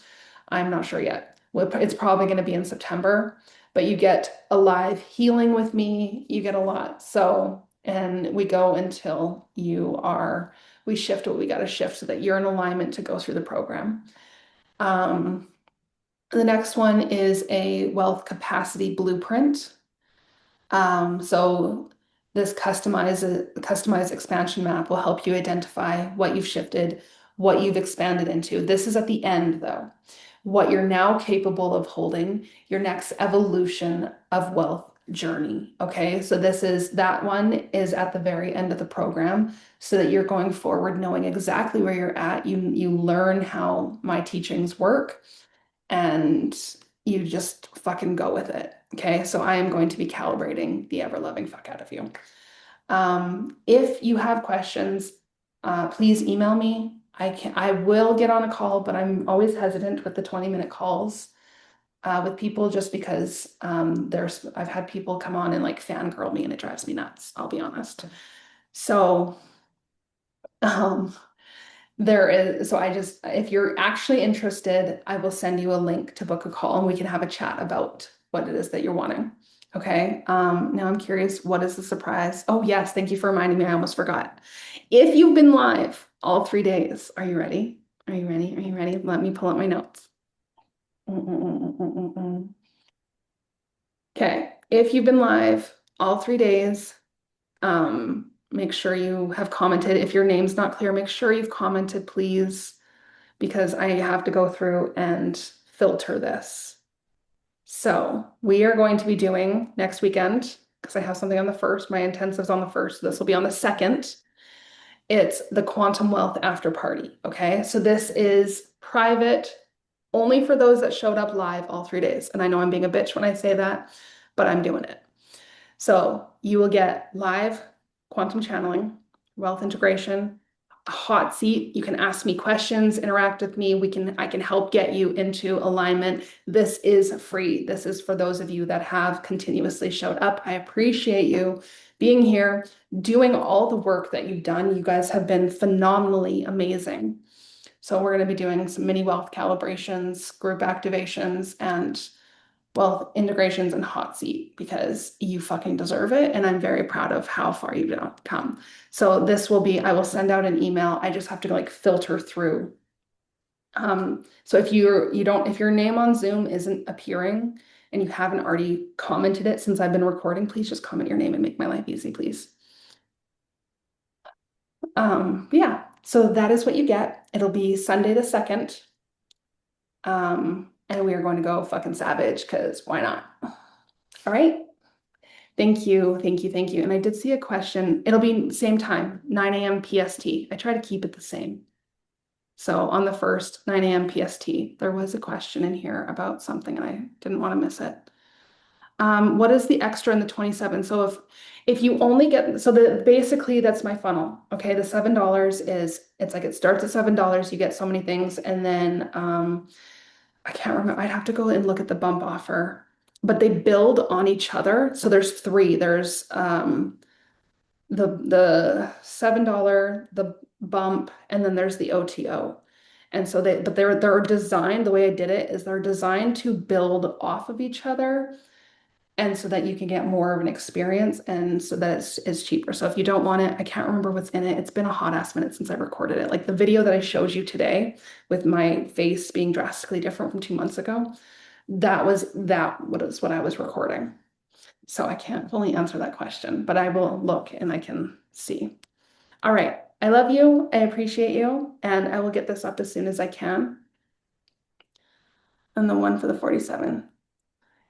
I'm not sure yet. It's probably going to be in September, but you get a live healing with me. You get a lot. So, and we go until we shift what we got to shift so that you're in alignment to go through the program. The next one is a wealth capacity blueprint. So this customized expansion map will help you identify what you've shifted, what you've expanded into. This is at the end, though. What you're now capable of holding, your next evolution of wealth journey. Okay, so that one is at the very end of the program, so that you're going forward knowing exactly where you're at. You learn how my teachings work, and you just fucking go with it. Okay, so I am going to be calibrating the ever-loving fuck out of you. If you have questions, please email me. I will get on a call, but I'm always hesitant with the 20-minute calls with people just because I've had people come on and like fangirl me and it drives me nuts, I'll be honest. So if you're actually interested, I will send you a link to book a call and we can have a chat about what it is that you're wanting. Okay. Now I'm curious, what is the surprise? Oh, yes. Thank you for reminding me. I almost forgot. If you've been live all 3 days, are you ready? Are you ready? Are you ready? Let me pull up my notes. Okay. If you've been live all 3 days, make sure you have commented. If your name's not clear, make sure you've commented, please, because I have to go through and filter this. So we are going to be doing next weekend, because I have something on the 1st. My intensive's on the 1st. This will be on the 2nd. It's the Quantum Wealth After Party. Okay. So this is private only for those that showed up live all 3 days. And I know I'm being a bitch when I say that, but I'm doing it. So you will get live quantum channeling, wealth integration, a hot seat. You can ask me questions, interact with me. I can help get you into alignment. This is free. This is for those of you that have continuously showed up. I appreciate you being here, doing all the work that you've done. You guys have been phenomenally amazing. So we're going to be doing some mini wealth calibrations, group activations, and wealth integrations and hot seat, because you fucking deserve it. And I'm very proud of how far you've come. So I will send out an email. I just have to like filter through. So if your name on Zoom isn't appearing and you haven't already commented it since I've been recording, please just comment your name and make my life easy, please. Yeah, so that is what you get. It'll be Sunday the 2nd. And we are going to go fucking savage, because why not? All right. Thank you. Thank you. Thank you. And I did see a question. It'll be same time, 9 a.m. PST. I try to keep it the same. So on the 1st, 9 a.m. PST, there was a question in here about something and I didn't want to miss it. What is the extra in the 27? So if you only get, basically that's my funnel. Okay. The $7 it starts at $7. You get so many things. And then, I can't remember. I'd have to go and look at the bump offer, but they build on each other. So there's 3. There's the $7, the bump, and then there's the OTO. And so they're designed, the way I did it is they're designed to build off of each other, and so that you can get more of an experience, and so that it's cheaper. So if you don't want it, I can't remember what's in it. It's been a hot ass minute since I recorded it. Like the video that I showed you today with my face being drastically different from 2 months ago, that was what I was recording. So I can't fully answer that question, but I will look and I can see. All right. I love you. I appreciate you. And I will get this up as soon as I can. And the one for the 47.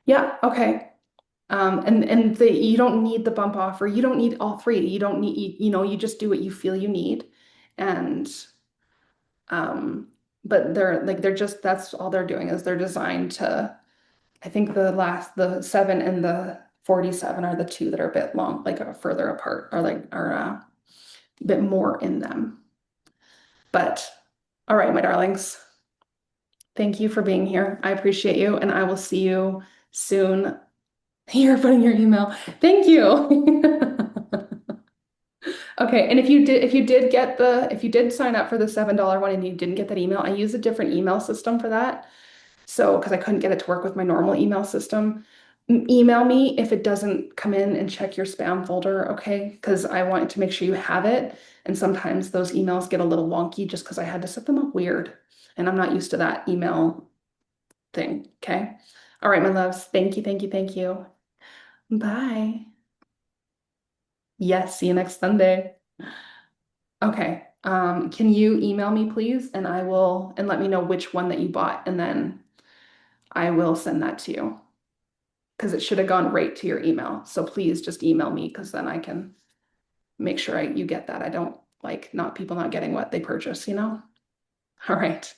Yeah, okay. And you don't need the bump offer. You don't need all three. You don't need, you just do what you feel you need. And um, but they're just that's all they're doing is they're designed to, I think the 7 and the 47 are the two that are a bit long, like further apart or are a bit more in them. But all right, my darlings, thank you for being here. I appreciate you, and I will see you soon. You're putting your email. Thank you. Okay, and if you did sign up for the $7 one and you didn't get that email, I use a different email system for that. So, because I couldn't get it to work with my normal email system, email me if it doesn't come in and check your spam folder, okay? Because I want to make sure you have it. And sometimes those emails get a little wonky just because I had to set them up weird. And I'm not used to that email thing, okay? All right, my loves. Thank you, thank you, thank you. Bye. Yes, see you next Sunday. Okay. Can you email me, please? And let me know which one that you bought, and then I will send that to you because it should have gone right to your email. So please just email me because then I can make sure you get that. I don't like not people not getting what they purchase, you know? All right.